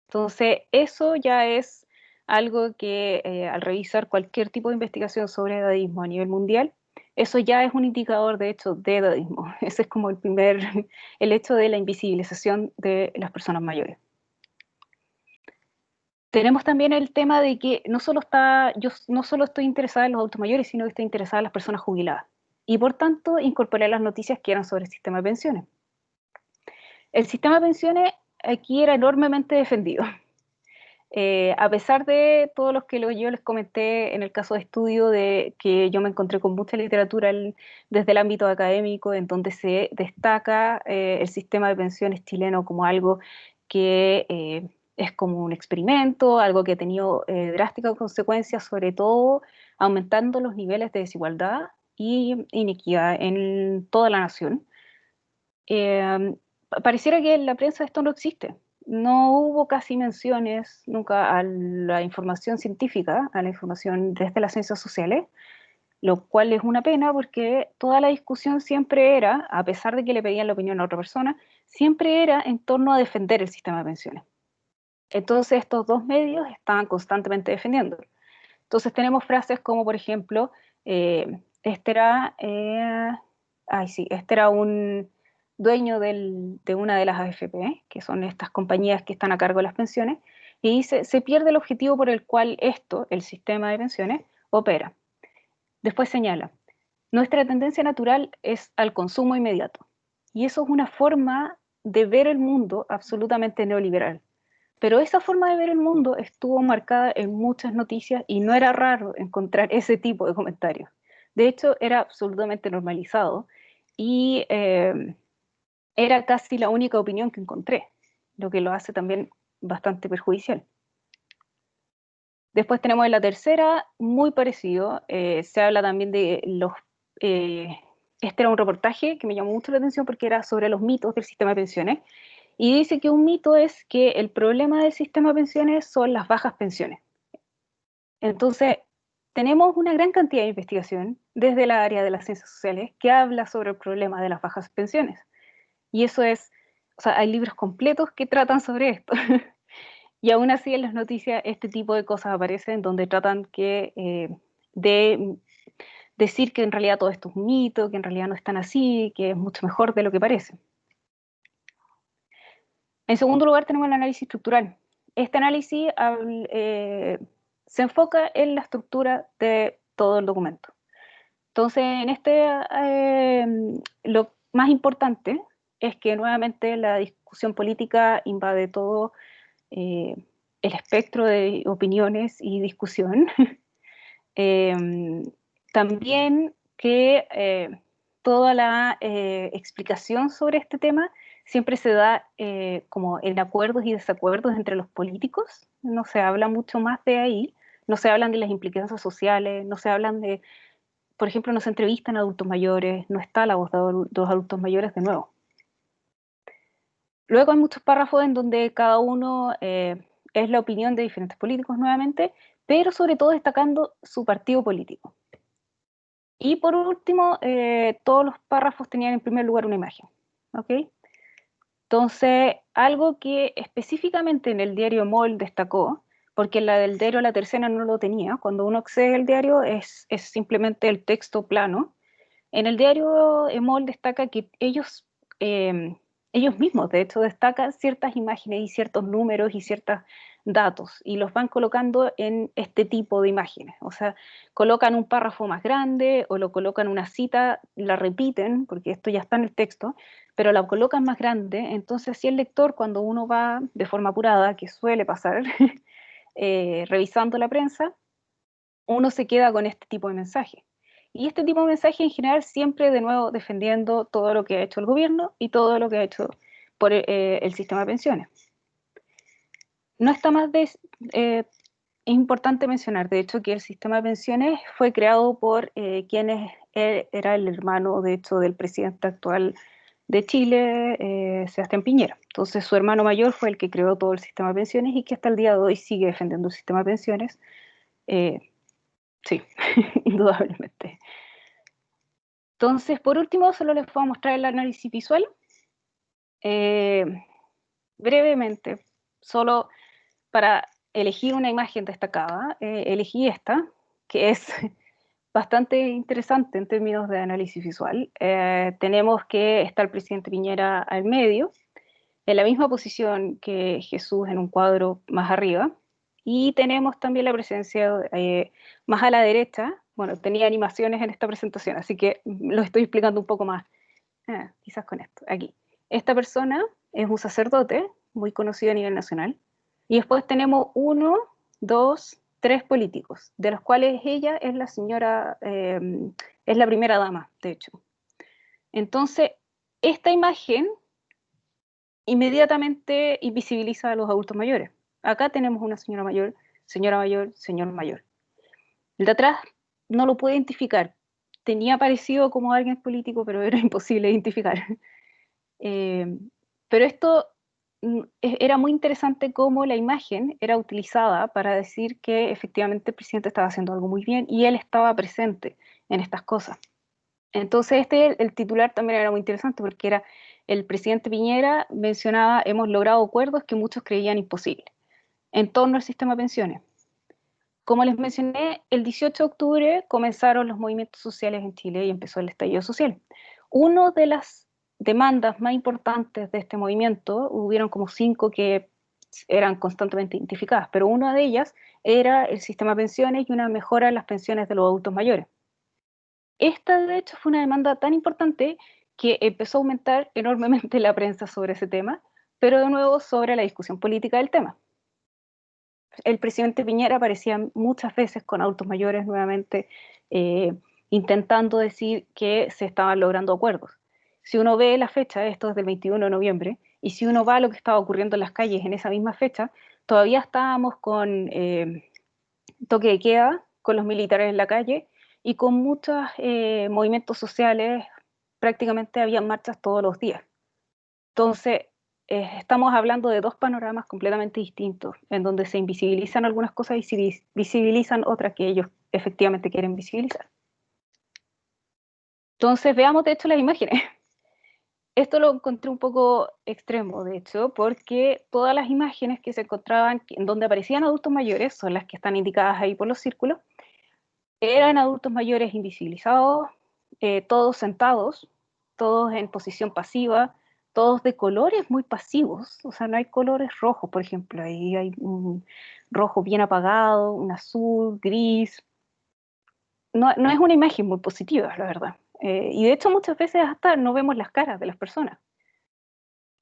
Entonces, eso ya es algo que al revisar cualquier tipo de investigación sobre edadismo a nivel mundial, eso ya es un indicador, de hecho, de edadismo. Ese es como el hecho de la invisibilización de las personas mayores. Tenemos también el tema de que yo no solo estoy interesada en los adultos mayores, sino que estoy interesada en las personas jubiladas. Y por tanto, incorporé las noticias que eran sobre el sistema de pensiones. El sistema de pensiones aquí era enormemente defendido. A pesar de todo lo que yo les comenté en el caso de estudio, de que yo me encontré con mucha literatura desde el ámbito académico, en donde se destaca el sistema de pensiones chileno como algo que es como un experimento, algo que ha tenido drásticas consecuencias, sobre todo aumentando los niveles de desigualdad y inequidad en toda la nación. Eh, Pareciera que en la prensa esto no existe. No hubo casi menciones nunca a la información científica, a la información desde las ciencias sociales, lo cual es una pena porque toda la discusión siempre era, a pesar de que le pedían la opinión a otra persona, siempre era en torno a defender el sistema de pensiones. Entonces estos 2 medios estaban constantemente defendiendo. Entonces tenemos frases como, por ejemplo, este era un dueño de una de las AFP, que son estas compañías que están a cargo de las pensiones, y dice, se pierde el objetivo por el cual el sistema de pensiones, opera. Después señala, nuestra tendencia natural es al consumo inmediato. Y eso es una forma de ver el mundo absolutamente neoliberal. Pero esa forma de ver el mundo estuvo marcada en muchas noticias y no era raro encontrar ese tipo de comentarios. De hecho, era absolutamente normalizado y era casi la única opinión que encontré, lo que lo hace también bastante perjudicial. Después tenemos en La Tercera, muy parecido, se habla también de este era un reportaje que me llamó mucho la atención porque era sobre los mitos del sistema de pensiones, y dice que un mito es que el problema del sistema de pensiones son las bajas pensiones. Entonces, tenemos una gran cantidad de investigación desde la área de las ciencias sociales que habla sobre el problema de las bajas pensiones. Y eso o sea, hay libros completos que tratan sobre esto. Y aún así en las noticias este tipo de cosas aparecen donde tratan de decir que en realidad todo esto es un mito, que en realidad no es tan así, que es mucho mejor de lo que parece. En segundo lugar tenemos el análisis estructural. Este análisis se enfoca en la estructura de todo el documento. Entonces, lo más importante es que nuevamente la discusión política invade todo el espectro de opiniones y discusión. También que toda la explicación sobre este tema siempre se da como en acuerdos y desacuerdos entre los políticos, no se habla mucho más de ahí, no se hablan de las implicancias sociales, no se hablan de, por ejemplo, no se entrevistan a adultos mayores, no está la voz de los adultos mayores de nuevo. Luego hay muchos párrafos en donde cada uno es la opinión de diferentes políticos nuevamente, pero sobre todo destacando su partido político. Y por último, todos los párrafos tenían en primer lugar una imagen. ¿Ok? Entonces, algo que específicamente en el diario MOL destacó, porque en la del diario La Tercera no lo tenía, cuando uno accede al diario es simplemente el texto plano. En el diario MOL destaca que ellos mismos, de hecho, destacan ciertas imágenes y ciertos números y ciertos datos y los van colocando en este tipo de imágenes. O sea, colocan un párrafo más grande o lo colocan una cita, la repiten, porque esto ya está en el texto, pero la colocan más grande. Entonces, si el lector, cuando uno va de forma apurada, que suele pasar, revisando la prensa, uno se queda con este tipo de mensaje. Y este tipo de mensaje en general siempre de nuevo defendiendo todo lo que ha hecho el gobierno y todo lo que ha hecho por el sistema de pensiones. No está más es importante mencionar, de hecho, que el sistema de pensiones fue creado por era el hermano, de hecho, del presidente actual de Chile, Sebastián Piñera. Entonces, su hermano mayor fue el que creó todo el sistema de pensiones y que hasta el día de hoy sigue defendiendo el sistema de pensiones. Sí, indudablemente. Entonces, por último, solo les voy a mostrar el análisis visual. Eh, brevemente, solo para elegir una imagen destacada, elegí esta, que es bastante interesante en términos de análisis visual. Tenemos que está el presidente Piñera al medio, en la misma posición que Jesús en un cuadro más arriba, y tenemos también la presencia más a la derecha. Bueno, tenía animaciones en esta presentación, así que lo estoy explicando un poco más, quizás con esto, aquí. Esta persona es un sacerdote muy conocido a nivel nacional, y después tenemos uno, dos, tres políticos, de los cuales ella es la señora, es la primera dama, de hecho. Entonces, esta imagen inmediatamente invisibiliza a los adultos mayores. Acá tenemos una señora mayor, señor mayor. El de atrás no lo puede identificar. Tenía parecido como alguien político, pero era imposible identificar. Pero esto era muy interesante cómo la imagen era utilizada para decir que efectivamente el presidente estaba haciendo algo muy bien y él estaba presente en estas cosas. Entonces el titular también era muy interesante porque era el presidente Piñera mencionaba, hemos logrado acuerdos que muchos creían imposibles en torno al sistema de pensiones. Como les mencioné, el 18 de octubre comenzaron los movimientos sociales en Chile y empezó el estallido social. Una de las demandas más importantes de este movimiento, hubieron como 5 que eran constantemente identificadas, pero una de ellas era el sistema de pensiones y una mejora en las pensiones de los adultos mayores. Esta, de hecho, fue una demanda tan importante que empezó a aumentar enormemente la prensa sobre ese tema, pero de nuevo sobre la discusión política del tema. El presidente Piñera aparecía muchas veces con adultos mayores nuevamente, intentando decir que se estaban logrando acuerdos. Si uno ve la fecha, esto es del 21 de noviembre, y si uno va a lo que estaba ocurriendo en las calles en esa misma fecha, todavía estábamos con toque de queda, con los militares en la calle y con muchos movimientos sociales, prácticamente había marchas todos los días. Entonces, estamos hablando de dos panoramas completamente distintos, en donde se invisibilizan algunas cosas y se visibilizan otras que ellos efectivamente quieren visibilizar. Entonces, veamos de hecho las imágenes. Esto lo encontré un poco extremo, de hecho, porque todas las imágenes que se encontraban en donde aparecían adultos mayores, son las que están indicadas ahí por los círculos, eran adultos mayores invisibilizados, todos sentados, todos en posición pasiva, todos de colores muy pasivos, o sea, no hay colores rojos, por ejemplo, ahí hay un rojo bien apagado, un azul, gris. No es una imagen muy positiva, la verdad. Y de hecho muchas veces hasta no vemos las caras de las personas.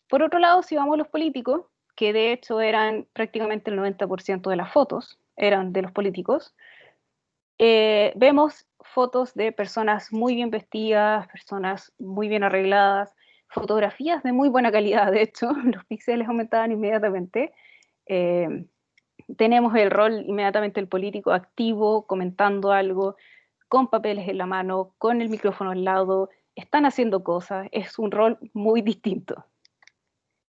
Por otro lado, si vamos a los políticos, que de hecho eran prácticamente el 90% de las fotos, eran de los políticos, vemos fotos de personas muy bien vestidas, personas muy bien arregladas, fotografías de muy buena calidad, de hecho, los píxeles aumentaban inmediatamente. Eh, Tenemos el rol inmediatamente del político activo, comentando algo, con papeles en la mano, con el micrófono al lado, están haciendo cosas, es un rol muy distinto.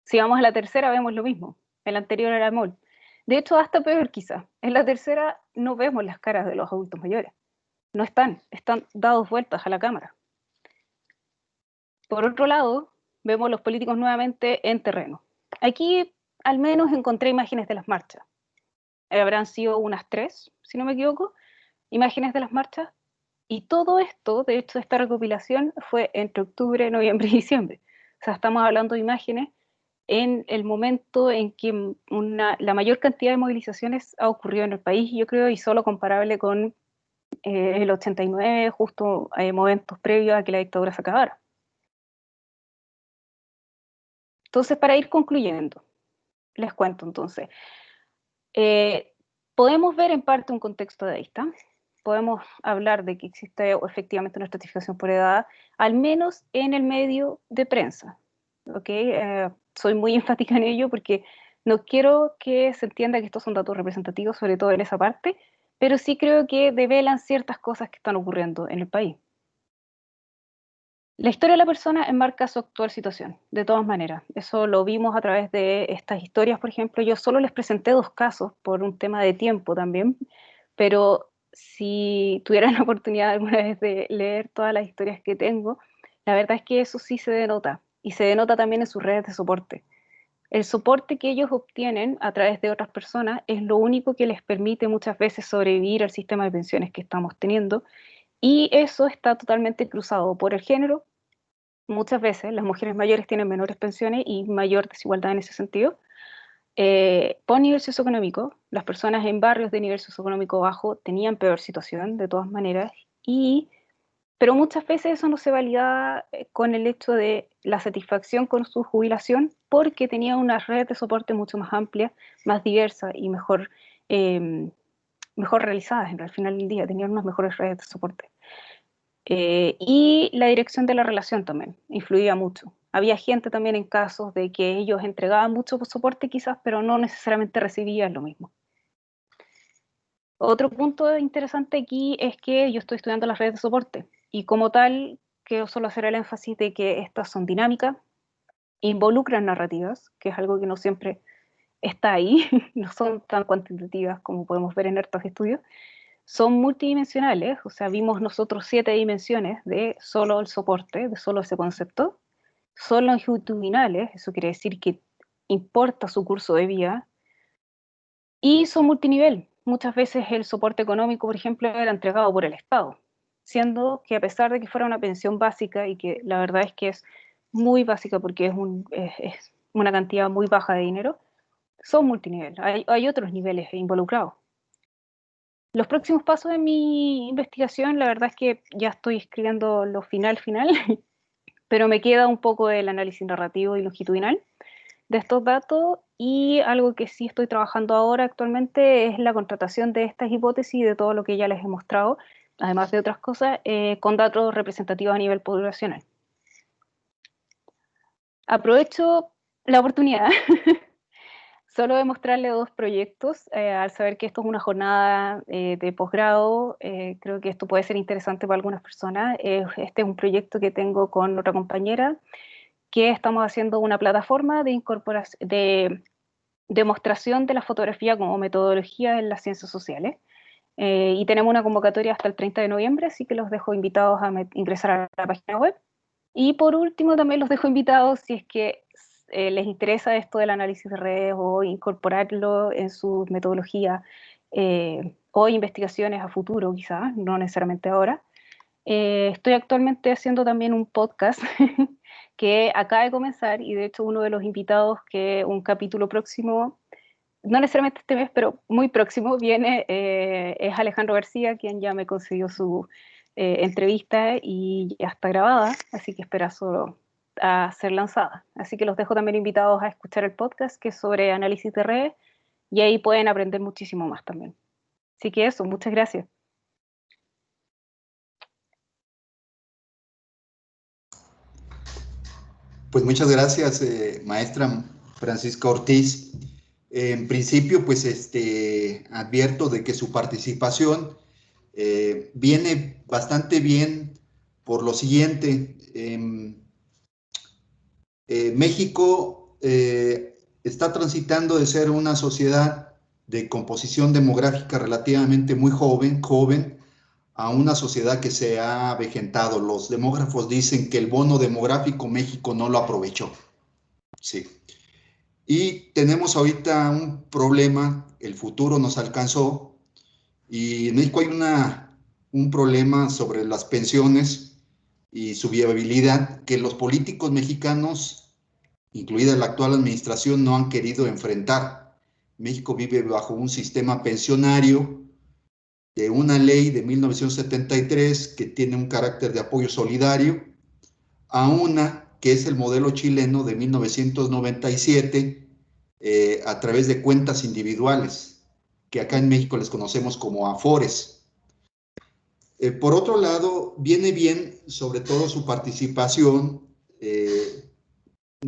Si vamos a la tercera vemos lo mismo, el anterior era MOL. De hecho, hasta peor quizá, en la tercera no vemos las caras de los adultos mayores, no están dados vueltas a la cámara. Por otro lado, vemos los políticos nuevamente en terreno. Aquí al menos encontré imágenes de las marchas. Habrán sido unas 3, si no me equivoco, imágenes de las marchas. Y todo esto, de hecho, esta recopilación fue entre octubre, noviembre y diciembre. O sea, estamos hablando de imágenes en el momento en que la mayor cantidad de movilizaciones ha ocurrido en el país, yo creo, y solo comparable con el 89, justo momentos previos a que la dictadura se acabara. Entonces, para ir concluyendo, les cuento entonces. Podemos ver en parte un contexto dadaísta, podemos hablar de que existe efectivamente una estratificación por edad, al menos en el medio de prensa. ¿Okay? Soy muy enfática en ello porque no quiero que se entienda que estos son datos representativos, sobre todo en esa parte, pero sí creo que develan ciertas cosas que están ocurriendo en el país. La historia de la persona enmarca su actual situación, de todas maneras. Eso lo vimos a través de estas historias, por ejemplo. Yo solo les presenté 2 casos por un tema de tiempo también, pero si tuvieran la oportunidad alguna vez de leer todas las historias que tengo, la verdad es que eso sí se denota, y se denota también en sus redes de soporte. El soporte que ellos obtienen a través de otras personas es lo único que les permite muchas veces sobrevivir al sistema de pensiones que estamos teniendo, y eso está totalmente cruzado por el género. Muchas veces las mujeres mayores tienen menores pensiones y mayor desigualdad en ese sentido. Por nivel socioeconómico, las personas en barrios de nivel socioeconómico bajo tenían peor situación de todas maneras, pero muchas veces eso no se valida con el hecho de la satisfacción con su jubilación porque tenían una red de soporte mucho más amplia, más diversa y mejor realizadas al final del día, tenían unas mejores redes de soporte. Y la dirección de la relación también influía mucho. Había gente también en casos de que ellos entregaban mucho soporte quizás, pero no necesariamente recibían lo mismo. Otro punto interesante aquí es que yo estoy estudiando las redes de soporte y como tal quiero solo hacer el énfasis de que estas son dinámicas, involucran narrativas, que es algo que no siempre está ahí, no son tan cuantitativas como podemos ver en hartos estudios, son multidimensionales, o sea, vimos nosotros 7 dimensiones de solo el soporte, de solo ese concepto, son longitudinales, eso quiere decir que importa su curso de vida, y son multinivel. Muchas veces el soporte económico, por ejemplo, era entregado por el Estado, siendo que a pesar de que fuera una pensión básica, y que la verdad es que es muy básica porque es una cantidad muy baja de dinero, son multinivel, hay otros niveles involucrados. Los próximos pasos de mi investigación, la verdad es que ya estoy escribiendo lo final, pero me queda un poco del análisis narrativo y longitudinal de estos datos, y algo que sí estoy trabajando ahora actualmente es la contratación de estas hipótesis y de todo lo que ya les he mostrado, además de otras cosas, con datos representativos a nivel poblacional. Aprovecho la oportunidad solo de mostrarle 2 proyectos, al saber que esto es una jornada de posgrado, creo que esto puede ser interesante para algunas personas. Este es un proyecto que tengo con otra compañera, que estamos haciendo una plataforma de demostración de la fotografía como metodología en las ciencias sociales. Y tenemos una convocatoria hasta el 30 de noviembre, así que los dejo invitados a ingresar a la página web. Y por último, también los dejo invitados si es que les interesa esto del análisis de redes o incorporarlo en su metodología o investigaciones a futuro, quizás, no necesariamente ahora. Estoy actualmente haciendo también un podcast que acaba de comenzar, y de hecho uno de los invitados que un capítulo próximo, no necesariamente este mes, pero muy próximo, viene, es Alejandro García, quien ya me concedió su entrevista y ya está grabada, así que espero solo a ser lanzada. Así que los dejo también invitados a escuchar el podcast, que es sobre análisis de redes, y ahí pueden aprender muchísimo más también. Así que eso, muchas gracias. Pues muchas gracias, maestra Francisca Ortiz. En principio, pues advierto de que su participación viene bastante bien por lo siguiente. México está transitando de ser una sociedad de composición demográfica relativamente muy joven, a una sociedad que se ha avejentado. Los demógrafos dicen que el bono demográfico México no lo aprovechó. Sí. Y tenemos ahorita un problema, el futuro nos alcanzó, y en México hay un problema sobre las pensiones y su viabilidad que los políticos mexicanos, incluida la actual administración, no han querido enfrentar. México vive bajo un sistema pensionario de una ley de 1973 que tiene un carácter de apoyo solidario, a una que es el modelo chileno de 1997, a través de cuentas individuales, que acá en México les conocemos como afores. Por otro lado, viene bien sobre todo su participación,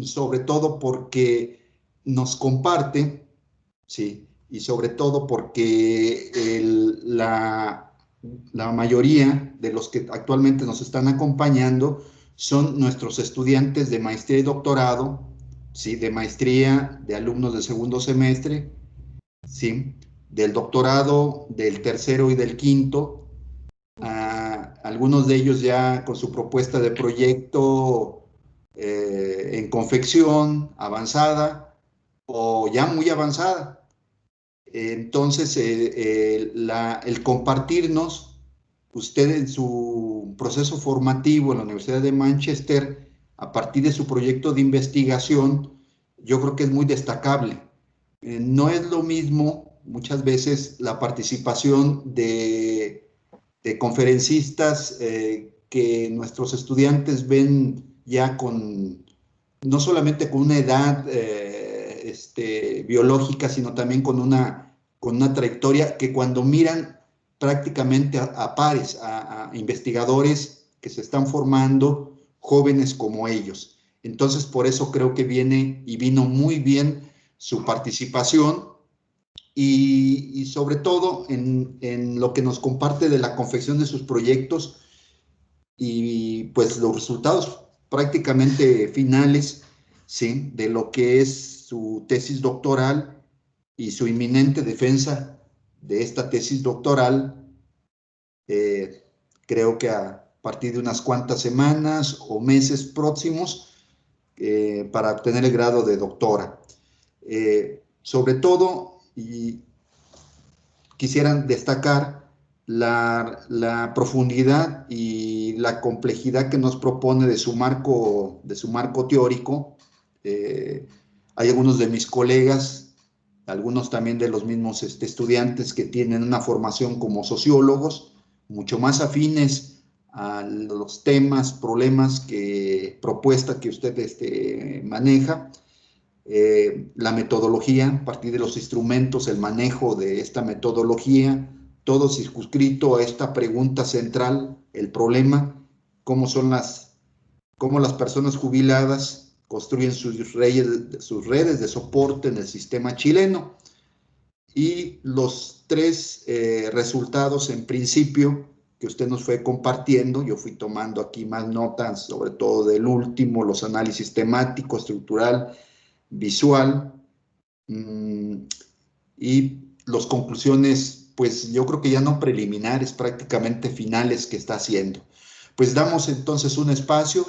sobre todo porque nos comparte, ¿sí? Y sobre todo porque la mayoría de los que actualmente nos están acompañando son nuestros estudiantes de maestría y doctorado, ¿sí? De maestría, de alumnos de segundo semestre, ¿sí? Del doctorado, del tercero y del quinto. Algunos de ellos ya con su propuesta de proyecto en confección avanzada o ya muy avanzada. Entonces, el compartirnos, usted en su proceso formativo en la Universidad de Manchester, a partir de su proyecto de investigación, yo creo que es muy destacable. No es lo mismo muchas veces la participación de conferencistas que nuestros estudiantes ven ya con, no solamente con una edad biológica, sino también con una trayectoria que cuando miran prácticamente a pares, a investigadores que se están formando, jóvenes como ellos. Entonces, por eso creo que viene y vino muy bien su participación y sobre todo en lo que nos comparte de la confección de sus proyectos y pues los resultados prácticamente finales, ¿sí? De lo que es su tesis doctoral y su inminente defensa de esta tesis doctoral, eh, creo que a partir de unas cuantas semanas o meses próximos, para obtener el grado de doctora. Sobre todo, y quisieran destacar la profundidad y la complejidad que nos propone de su marco teórico. Hay algunos de mis colegas, algunos también de los mismos estudiantes que tienen una formación como sociólogos, mucho más afines a los temas, problemas, propuesta que usted maneja. La metodología, a partir de los instrumentos, el manejo de esta metodología, todo circunscrito a esta pregunta central, el problema, cómo las personas jubiladas construyen sus redes de soporte en el sistema chileno. Y los tres resultados en principio que usted nos fue compartiendo, yo fui tomando aquí más notas, sobre todo del último, los análisis temático, estructural, visual, y las conclusiones, pues yo creo que ya no preliminares, prácticamente finales que está haciendo. Pues damos entonces un espacio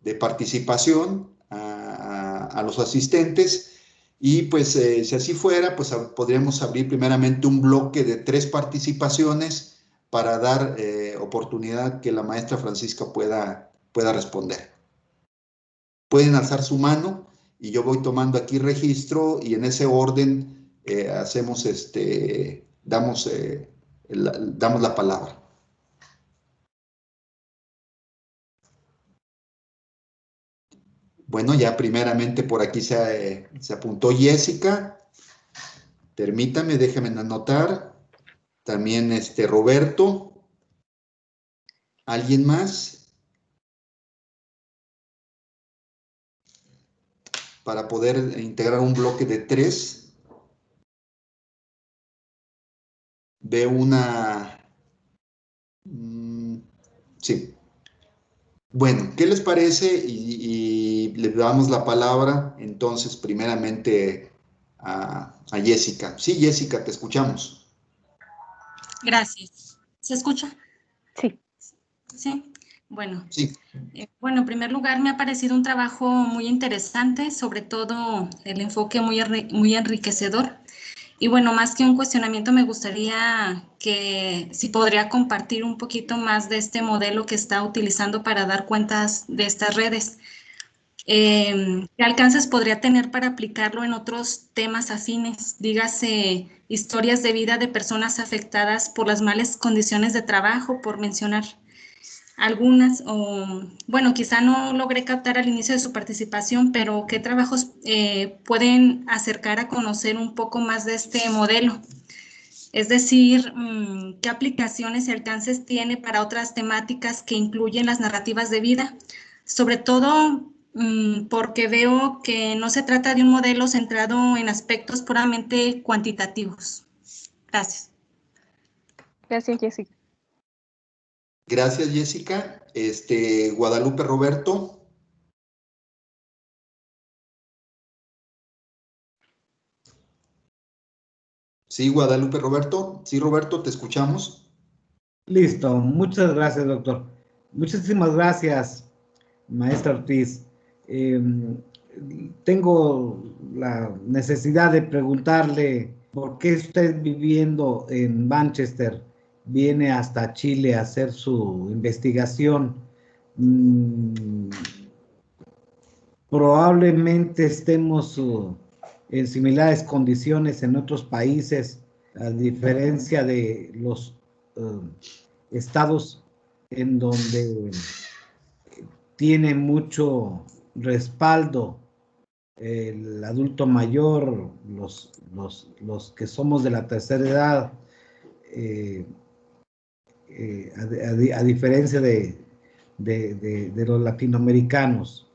de participación a los asistentes y pues si así fuera, pues podríamos abrir primeramente un bloque de 3 participaciones para dar oportunidad que la maestra Francisca pueda responder. Pueden alzar su mano y yo voy tomando aquí registro y en ese orden damos la palabra. Bueno, ya primeramente por aquí se apuntó Jessica. Permítame, déjame anotar. También Roberto. ¿Alguien más? Para poder integrar un bloque de 3. Veo una... sí. Bueno, ¿qué les parece? Y le damos la palabra entonces primeramente a Jessica. Sí, Jessica, te escuchamos. Gracias. ¿Se escucha? Sí. Sí. Bueno, Sí. Bueno, en primer lugar me ha parecido un trabajo muy interesante, sobre todo el enfoque muy enriquecedor. Y bueno, más que un cuestionamiento, me gustaría que si podría compartir un poquito más de este modelo que está utilizando para dar cuentas de estas redes. ¿Qué alcances podría tener para aplicarlo en otros temas afines? Dígase, historias de vida de personas afectadas por las malas condiciones de trabajo, por mencionar algunas, o bueno, quizá no logré captar al inicio de su participación, pero ¿qué trabajos pueden acercar a conocer un poco más de este modelo? Es decir, ¿qué aplicaciones y alcances tiene para otras temáticas que incluyen las narrativas de vida? Sobre todo porque veo que no se trata de un modelo centrado en aspectos puramente cuantitativos. Gracias. Gracias, Jessica. Gracias, Jessica. Guadalupe Roberto. Sí, Guadalupe Roberto. Sí, Roberto, te escuchamos. Listo, muchas gracias, doctor. Muchísimas gracias, maestra Ortiz. Tengo la necesidad de preguntarle por qué usted viviendo en Manchester viene hasta Chile a hacer su investigación. Probablemente estemos en similares condiciones en otros países, a diferencia de los estados en donde tiene mucho respaldo el adulto mayor, los que somos de la tercera edad, a diferencia de los latinoamericanos.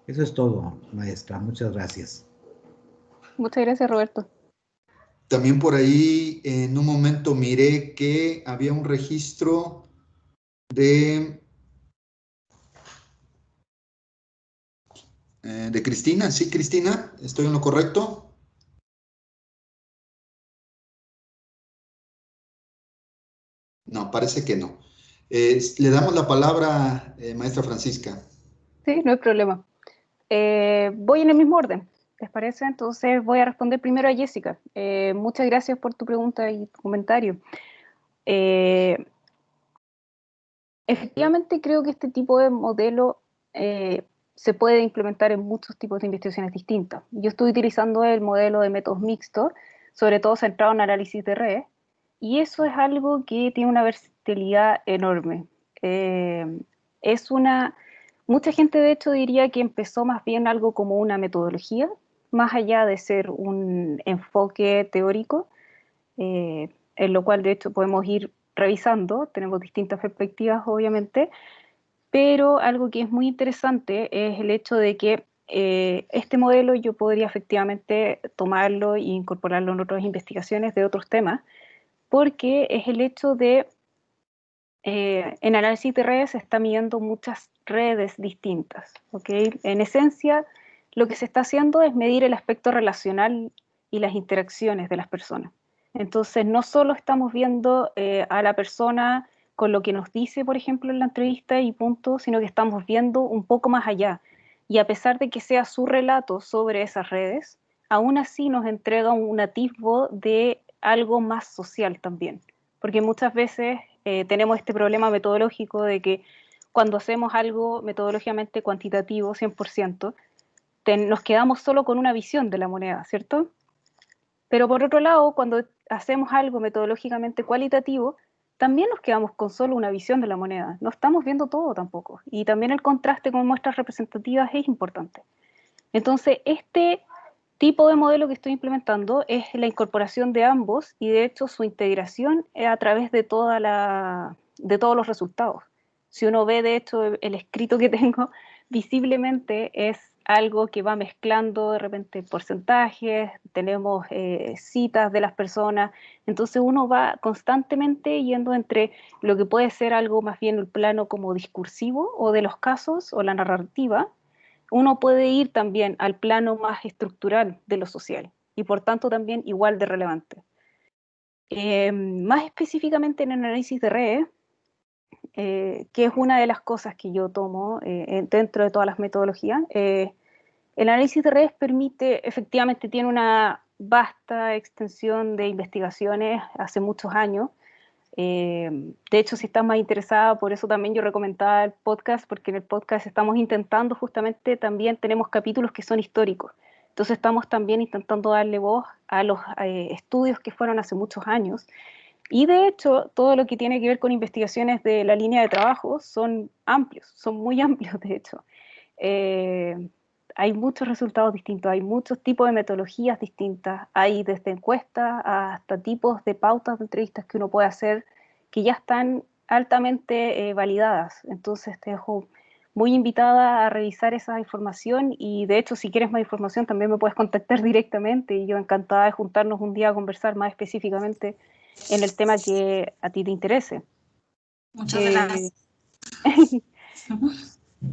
Eso es todo, maestra. Muchas gracias. Muchas gracias, Roberto. También por ahí en un momento miré que había un registro de Cristina. Sí, Cristina, ¿estoy en lo correcto? No, parece que no. Le damos la palabra, maestra Francisca. Sí, no hay problema. Voy en el mismo orden, ¿les parece? Entonces voy a responder primero a Jessica. Muchas gracias por tu pregunta y tu comentario. Efectivamente creo que este tipo de modelo se puede implementar en muchos tipos de investigaciones distintas. Yo estoy utilizando el modelo de métodos mixtos, sobre todo centrado en análisis de redes, y eso es algo que tiene una versatilidad enorme. Es una... Mucha gente de hecho diría que empezó más bien algo como una metodología, más allá de ser un enfoque teórico, en lo cual de hecho podemos ir revisando, tenemos distintas perspectivas obviamente, pero algo que es muy interesante es el hecho de que este modelo yo podría efectivamente tomarlo e incorporarlo en otras investigaciones de otros temas, porque es el hecho de, en análisis de redes se está midiendo muchas redes distintas, ¿ok? En esencia, lo que se está haciendo es medir el aspecto relacional y las interacciones de las personas. Entonces, no solo estamos viendo a la persona con lo que nos dice, por ejemplo, en la entrevista y punto, sino que estamos viendo un poco más allá. Y a pesar de que sea su relato sobre esas redes, aún así nos entrega un atisbo de algo más social también. Porque muchas veces tenemos este problema metodológico de que cuando hacemos algo metodológicamente cuantitativo, 100%, nos quedamos solo con una visión de la moneda, ¿cierto? Pero por otro lado, cuando hacemos algo metodológicamente cualitativo, también nos quedamos con solo una visión de la moneda, no estamos viendo todo tampoco, y también el contraste con muestras representativas es importante. Entonces, este tipo de modelo que estoy implementando es la incorporación de ambos y de hecho su integración a través de todos los resultados. Si uno ve de hecho el escrito que tengo, visiblemente es algo que va mezclando de repente porcentajes, tenemos citas de las personas, entonces uno va constantemente yendo entre lo que puede ser algo más bien el plano como discursivo o de los casos o la narrativa, uno puede ir también al plano más estructural de lo social y por tanto también igual de relevante. Más específicamente en el análisis de redes, que es una de las cosas que yo tomo dentro de todas las metodologías, el análisis de redes permite, efectivamente tiene una vasta extensión de investigaciones hace muchos años. De hecho, si estás más interesada, por eso también yo recomendaba el podcast, porque en el podcast estamos intentando justamente, también tenemos capítulos que son históricos. Entonces estamos también intentando darle voz a los estudios que fueron hace muchos años. Y de hecho, todo lo que tiene que ver con investigaciones de la línea de trabajo son amplios, son muy amplios de hecho. Hay muchos resultados distintos, hay muchos tipos de metodologías distintas, hay desde encuestas hasta tipos de pautas de entrevistas que uno puede hacer que ya están altamente validadas. Entonces te dejo muy invitada a revisar esa información y de hecho si quieres más información también me puedes contactar directamente y yo encantada de juntarnos un día a conversar más específicamente en el tema que a ti te interese. Muchas gracias.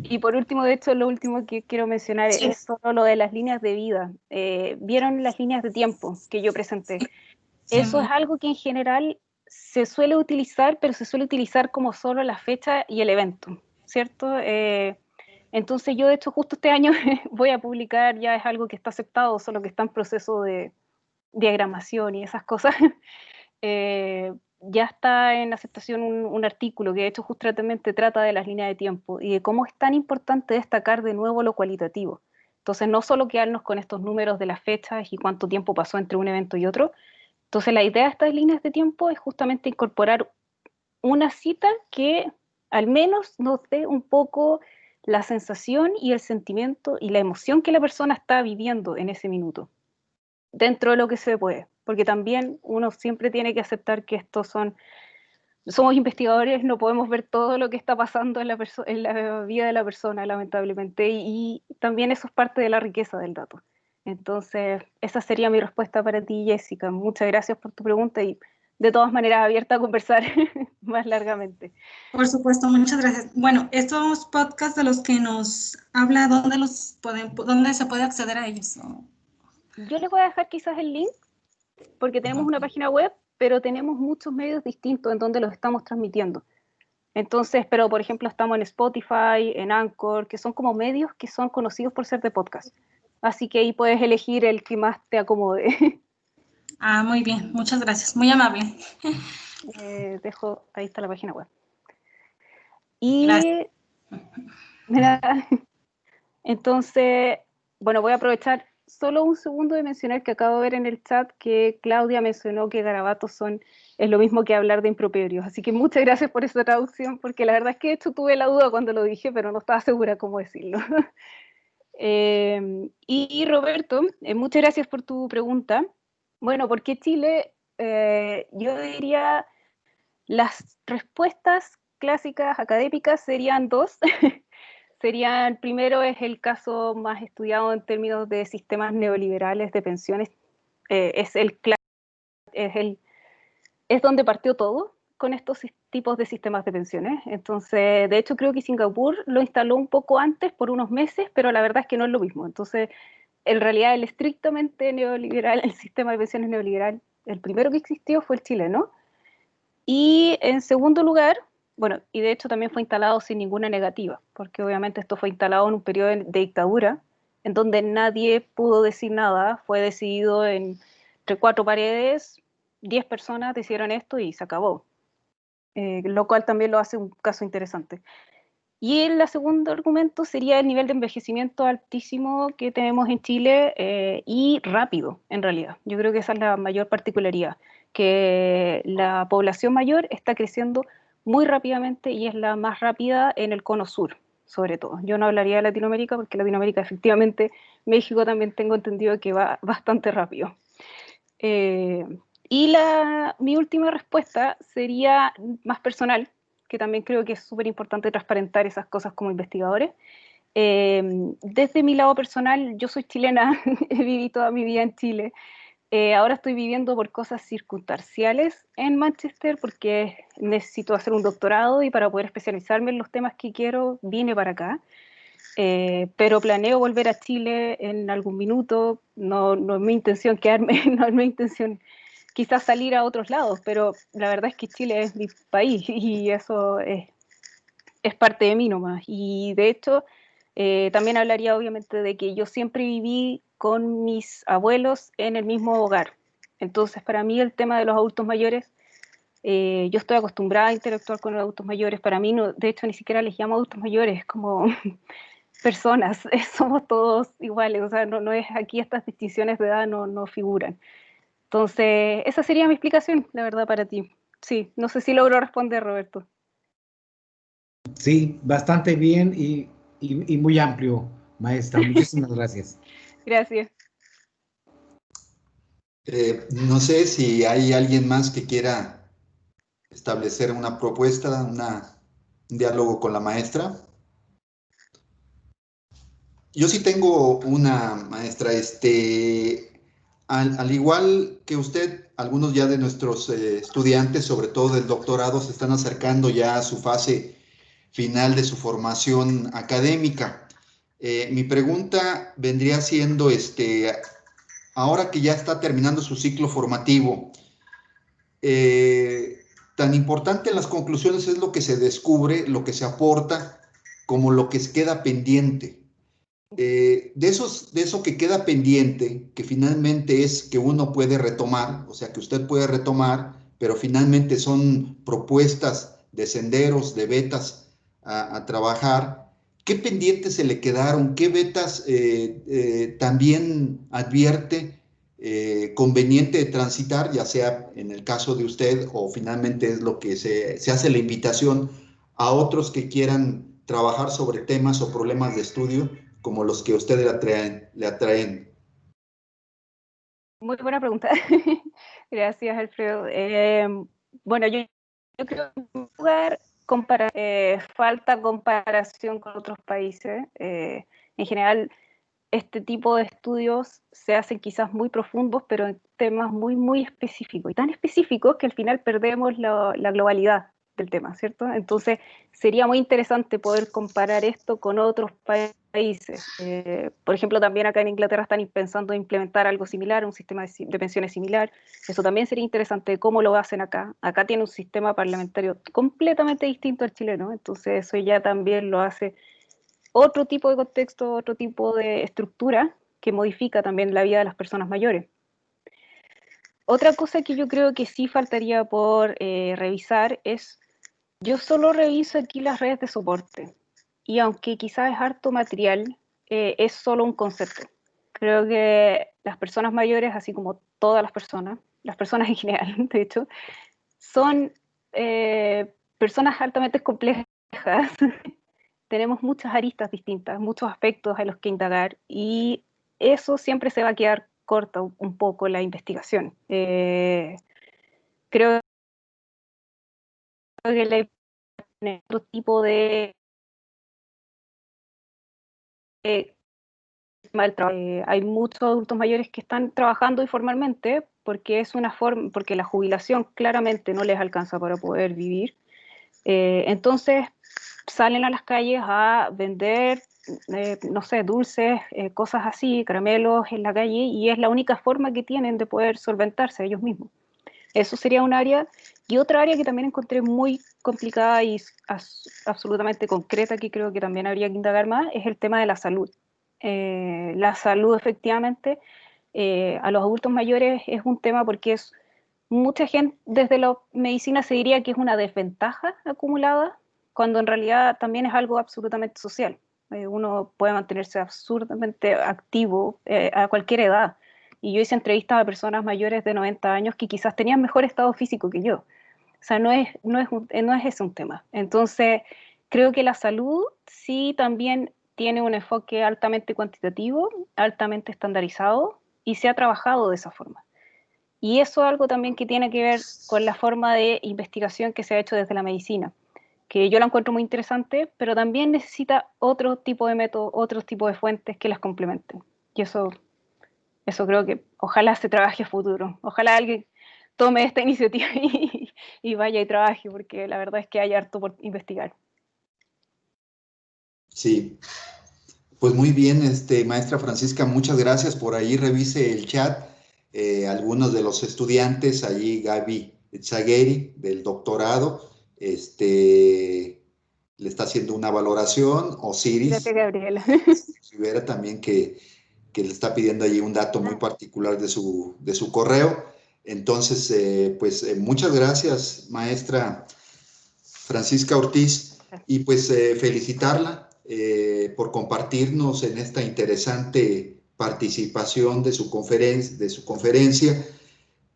Y por último, de hecho, lo último que quiero mencionar es solo lo de las líneas de vida. ¿Vieron las líneas de tiempo que yo presenté? Sí. Eso es algo que en general se suele utilizar, pero se suele utilizar como solo la fecha y el evento, ¿cierto? Entonces yo, de hecho, justo este año voy a publicar, ya es algo que está aceptado, solo que está en proceso de diagramación y esas cosas. Ya está en aceptación un artículo que de hecho justamente trata de las líneas de tiempo y de cómo es tan importante destacar de nuevo lo cualitativo. Entonces no solo quedarnos con estos números de las fechas y cuánto tiempo pasó entre un evento y otro. Entonces la idea de estas líneas de tiempo es justamente incorporar una cita que al menos nos dé un poco la sensación y el sentimiento y la emoción que la persona está viviendo en ese minuto, dentro de lo que se puede, porque también uno siempre tiene que aceptar que somos investigadores, no podemos ver todo lo que está pasando en la vida de la persona, lamentablemente, y también eso es parte de la riqueza del dato. Entonces, esa sería mi respuesta para ti, Jessica. Muchas gracias por tu pregunta y de todas maneras abierta a conversar más largamente. Por supuesto, muchas gracias. Bueno, estos podcasts de los que nos habla, ¿dónde se puede acceder a ellos? Yo les voy a dejar quizás el link, porque tenemos una página web, pero tenemos muchos medios distintos en donde los estamos transmitiendo. Entonces, pero por ejemplo estamos en Spotify, en Anchor, que son como medios que son conocidos por ser de podcast. Así que ahí puedes elegir el que más te acomode. Ah, muy bien, muchas gracias, muy amable. Ahí está la página web. Y mira, entonces, bueno, voy a aprovechar solo un segundo de mencionar que acabo de ver en el chat que Claudia mencionó que garabatos es lo mismo que hablar de improperios. Así que muchas gracias por esa traducción, porque la verdad es que de hecho tuve la duda cuando lo dije, pero no estaba segura cómo decirlo. Y Roberto, muchas gracias por tu pregunta. Bueno, ¿por qué Chile? Yo diría las respuestas clásicas académicas serían dos. El primero es el caso más estudiado en términos de sistemas neoliberales de pensiones. Es donde partió todo con estos tipos de sistemas de pensiones. Entonces, de hecho, creo que Singapur lo instaló un poco antes, por unos meses, pero la verdad es que no es lo mismo. Entonces, en realidad, el estrictamente neoliberal, el sistema de pensiones neoliberal, el primero que existió fue el chileno. Y en segundo lugar, bueno, y de hecho también fue instalado sin ninguna negativa, porque obviamente esto fue instalado en un periodo de dictadura, en donde nadie pudo decir nada, fue decidido entre 4 paredes, 10 personas decidieron esto y se acabó, lo cual también lo hace un caso interesante. Y el segundo argumento sería el nivel de envejecimiento altísimo que tenemos en Chile y rápido, en realidad. Yo creo que esa es la mayor particularidad, que la población mayor está creciendo muy rápidamente y es la más rápida en el cono sur, sobre todo. Yo no hablaría de Latinoamérica porque Latinoamérica efectivamente, México también tengo entendido que va bastante rápido. Y mi última respuesta sería más personal, que también creo que es súper importante transparentar esas cosas como investigadores. Desde mi lado personal, yo soy chilena, viví toda mi vida en Chile. Ahora estoy viviendo por cosas circunstanciales en Manchester porque necesito hacer un doctorado y para poder especializarme en los temas que quiero vine para acá. Pero planeo volver a Chile en algún minuto. No, no es mi intención quedarme, no es mi intención quizás salir a otros lados, pero la verdad es que Chile es mi país y eso es parte de mí nomás. Y de hecho, también hablaría obviamente de que yo siempre viví con mis abuelos en el mismo hogar. Entonces, para mí el tema de los adultos mayores, yo estoy acostumbrada a interactuar con los adultos mayores. Para mí, no, de hecho, ni siquiera les llamo adultos mayores, como personas, somos todos iguales. O sea, no es aquí estas distinciones de edad no figuran. Entonces, esa sería mi explicación, la verdad, para ti. Sí, no sé si logro responder, Roberto. Sí, bastante bien y muy amplio, maestra. Muchísimas gracias. Gracias. No sé si hay alguien más que quiera establecer una propuesta, un diálogo con la maestra. Yo sí tengo una maestra, al igual que usted, algunos ya de nuestros estudiantes, sobre todo del doctorado, se están acercando ya a su fase final de su formación académica. Mi pregunta vendría siendo, ahora que ya está terminando su ciclo formativo, tan importante en las conclusiones es lo que se descubre, lo que se aporta, como lo que se queda pendiente. De eso que queda pendiente, que finalmente es que uno puede retomar, o sea, que usted puede retomar, pero finalmente son propuestas de senderos, de vetas a trabajar. ¿Qué pendientes se le quedaron? ¿Qué vetas también advierte conveniente de transitar, ya sea en el caso de usted o finalmente es lo que se hace la invitación a otros que quieran trabajar sobre temas o problemas de estudio como los que a usted le atraen? Muy buena pregunta. Gracias, Alfredo. Bueno, yo creo que en primer lugar falta comparación con otros países. En general, este tipo de estudios se hacen quizás muy profundos, pero en temas muy, muy específicos, y tan específicos que al final perdemos la globalidad del tema, ¿cierto? Entonces, sería muy interesante poder comparar esto con otros países. Por ejemplo, también acá en Inglaterra están pensando en implementar algo similar, un sistema de pensiones similar. Eso también sería interesante, cómo lo hacen acá. Acá tiene un sistema parlamentario completamente distinto al chileno, entonces eso ya también lo hace otro tipo de contexto, otro tipo de estructura que modifica también la vida de las personas mayores. Otra cosa que yo creo que sí faltaría por revisar es, yo solo reviso aquí las redes de soporte y aunque quizás es harto material, es solo un concepto. Creo que las personas mayores, así como todas las personas en general, de hecho, son personas altamente complejas. Tenemos muchas aristas distintas, muchos aspectos a los que indagar y eso siempre se va a quedar corta un poco la investigación. Creo que le otro tipo de hay muchos adultos mayores que están trabajando informalmente porque es una forma, porque la jubilación claramente no les alcanza para poder vivir. Entonces salen a las calles a vender, no sé, dulces, cosas así, caramelos en la calle, y es la única forma que tienen de poder solventarse ellos mismos. Eso sería un área. Y otra área que también encontré muy complicada y absolutamente concreta, que creo que también habría que indagar más, es el tema de la salud. La salud, efectivamente, a los adultos mayores es un tema porque es mucha gente desde la medicina se diría que es una desventaja acumulada, cuando en realidad también es algo absolutamente social. Uno puede mantenerse absurdamente activo a cualquier edad. y yo hice entrevistas a personas mayores de 90 años que quizás tenían mejor estado físico que yo. O sea, no es ese un tema. Entonces, creo que la salud sí también tiene un enfoque altamente cuantitativo, altamente estandarizado, y se ha trabajado de esa forma. Y eso es algo también que tiene que ver con la forma de investigación que se ha hecho desde la medicina, que yo la encuentro muy interesante, pero también necesita otro tipo de métodos, otro tipo de fuentes que las complementen. Y eso creo que ojalá se trabaje a futuro. Ojalá alguien tome esta iniciativa y vaya y trabaje, porque la verdad es que hay harto por investigar. Sí, pues muy bien, maestra Francisca, muchas gracias. Por ahí revise el chat. Algunos de los estudiantes, allí Gaby Zagueri, del doctorado, le está haciendo una valoración. Gracias, Osiris Gabriela. Rivera también que le está pidiendo allí un dato muy particular de su correo. Entonces, muchas gracias, maestra Francisca Ortiz, y pues felicitarla por compartirnos en esta interesante participación de su conferencia.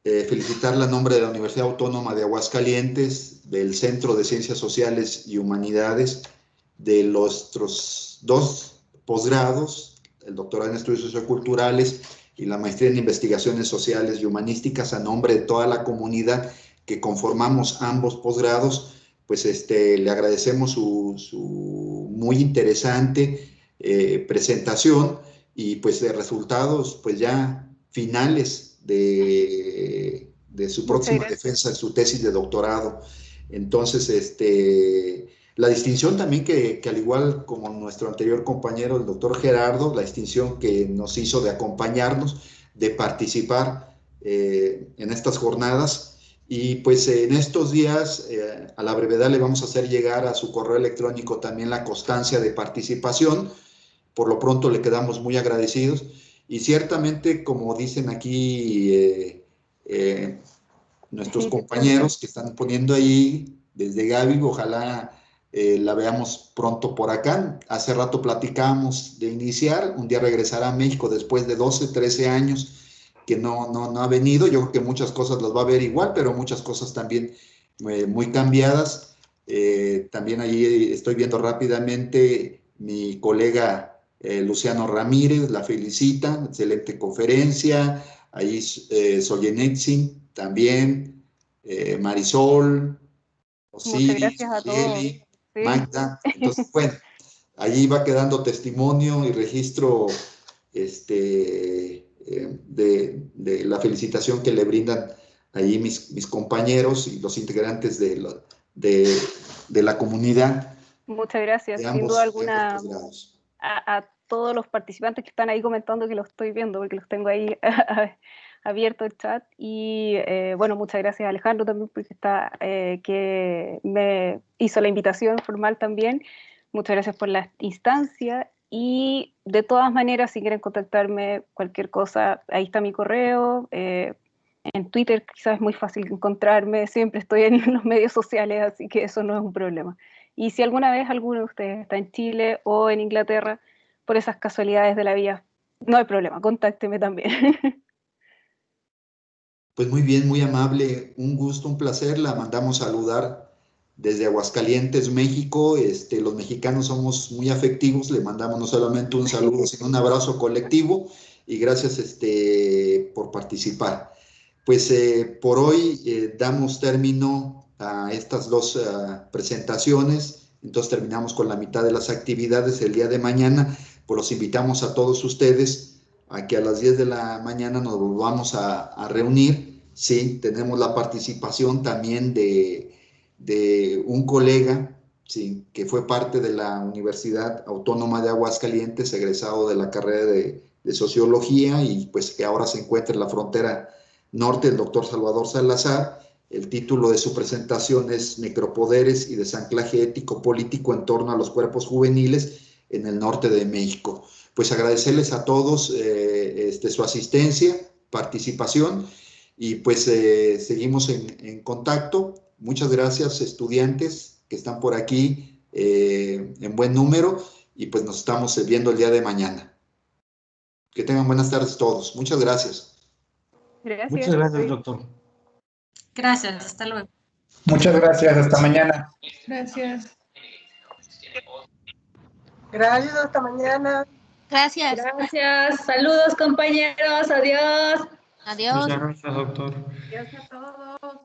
Felicitarla en nombre de la Universidad Autónoma de Aguascalientes, del Centro de Ciencias Sociales y Humanidades, de los dos posgrados, el doctorado en Estudios Socioculturales y la maestría en Investigaciones Sociales y Humanísticas, a nombre de toda la comunidad que conformamos ambos posgrados. Pues le agradecemos su muy interesante presentación y pues de resultados pues ya finales de su próxima defensa de su tesis de doctorado. Entonces, la distinción también que al igual como nuestro anterior compañero, el doctor Gerardo, la distinción que nos hizo de acompañarnos, de participar en estas jornadas. Y pues en estos días, a la brevedad, le vamos a hacer llegar a su correo electrónico también la constancia de participación. Por lo pronto le quedamos muy agradecidos. Y ciertamente, como dicen aquí nuestros compañeros que están poniendo ahí, desde Gaby, ojalá la veamos pronto por acá. Hace rato platicábamos de iniciar, un día regresará a México después de 12, 13 años que no ha venido. Yo creo que muchas cosas las va a ver igual, pero muchas cosas también muy cambiadas. También allí estoy viendo rápidamente mi colega Luciano Ramírez, la felicita, excelente conferencia. Ahí Solzhenitsyn también, Marisol, Muchas Osiris, gracias a todos. Kelly, Sí. Magda. Entonces, bueno, allí va quedando testimonio y registro de la felicitación que le brindan allí mis compañeros y los integrantes de la comunidad Muchas gracias. de Sin duda ambos alguna, posgrados. a todos los participantes que están ahí comentando, que lo estoy viendo, porque los tengo ahí abierto el chat. Y bueno, muchas gracias a Alejandro también, porque que me hizo la invitación formal también. Muchas gracias por la instancia. Y de todas maneras, si quieren contactarme, cualquier cosa, ahí está mi correo. En Twitter quizás es muy fácil encontrarme, siempre estoy en los medios sociales, así que eso no es un problema. Y si alguna vez alguno de ustedes está en Chile o en Inglaterra, por esas casualidades de la vida, no hay problema, contácteme también. Pues muy bien, muy amable, un gusto, un placer. La mandamos saludar desde Aguascalientes, México. Los mexicanos somos muy afectivos, le mandamos no solamente un saludo, sino un abrazo colectivo y gracias por participar. Pues por hoy damos término a estas dos presentaciones, entonces terminamos con la mitad de las actividades. El día de mañana, pues los invitamos a todos ustedes a que a las 10 de la mañana nos volvamos a reunir. Sí, tenemos la participación también de un colega, sí, que fue parte de la Universidad Autónoma de Aguascalientes, egresado de la carrera de Sociología y pues que ahora se encuentra en la frontera norte, el doctor Salvador Salazar. El título de su presentación es Necropoderes y desanclaje ético político en torno a los cuerpos juveniles en el norte de México. Pues agradecerles a todos su asistencia, participación y pues seguimos en contacto. Muchas gracias, estudiantes que están por aquí en buen número y pues nos estamos viendo el día de mañana. Que tengan buenas tardes todos. Muchas gracias. Gracias. Muchas gracias, doctor. Gracias, hasta luego. Muchas gracias, hasta mañana. Gracias. Gracias, hasta mañana. Gracias. Gracias. Saludos, compañeros. Adiós. Adiós. Muchas gracias, doctor. Gracias a todos.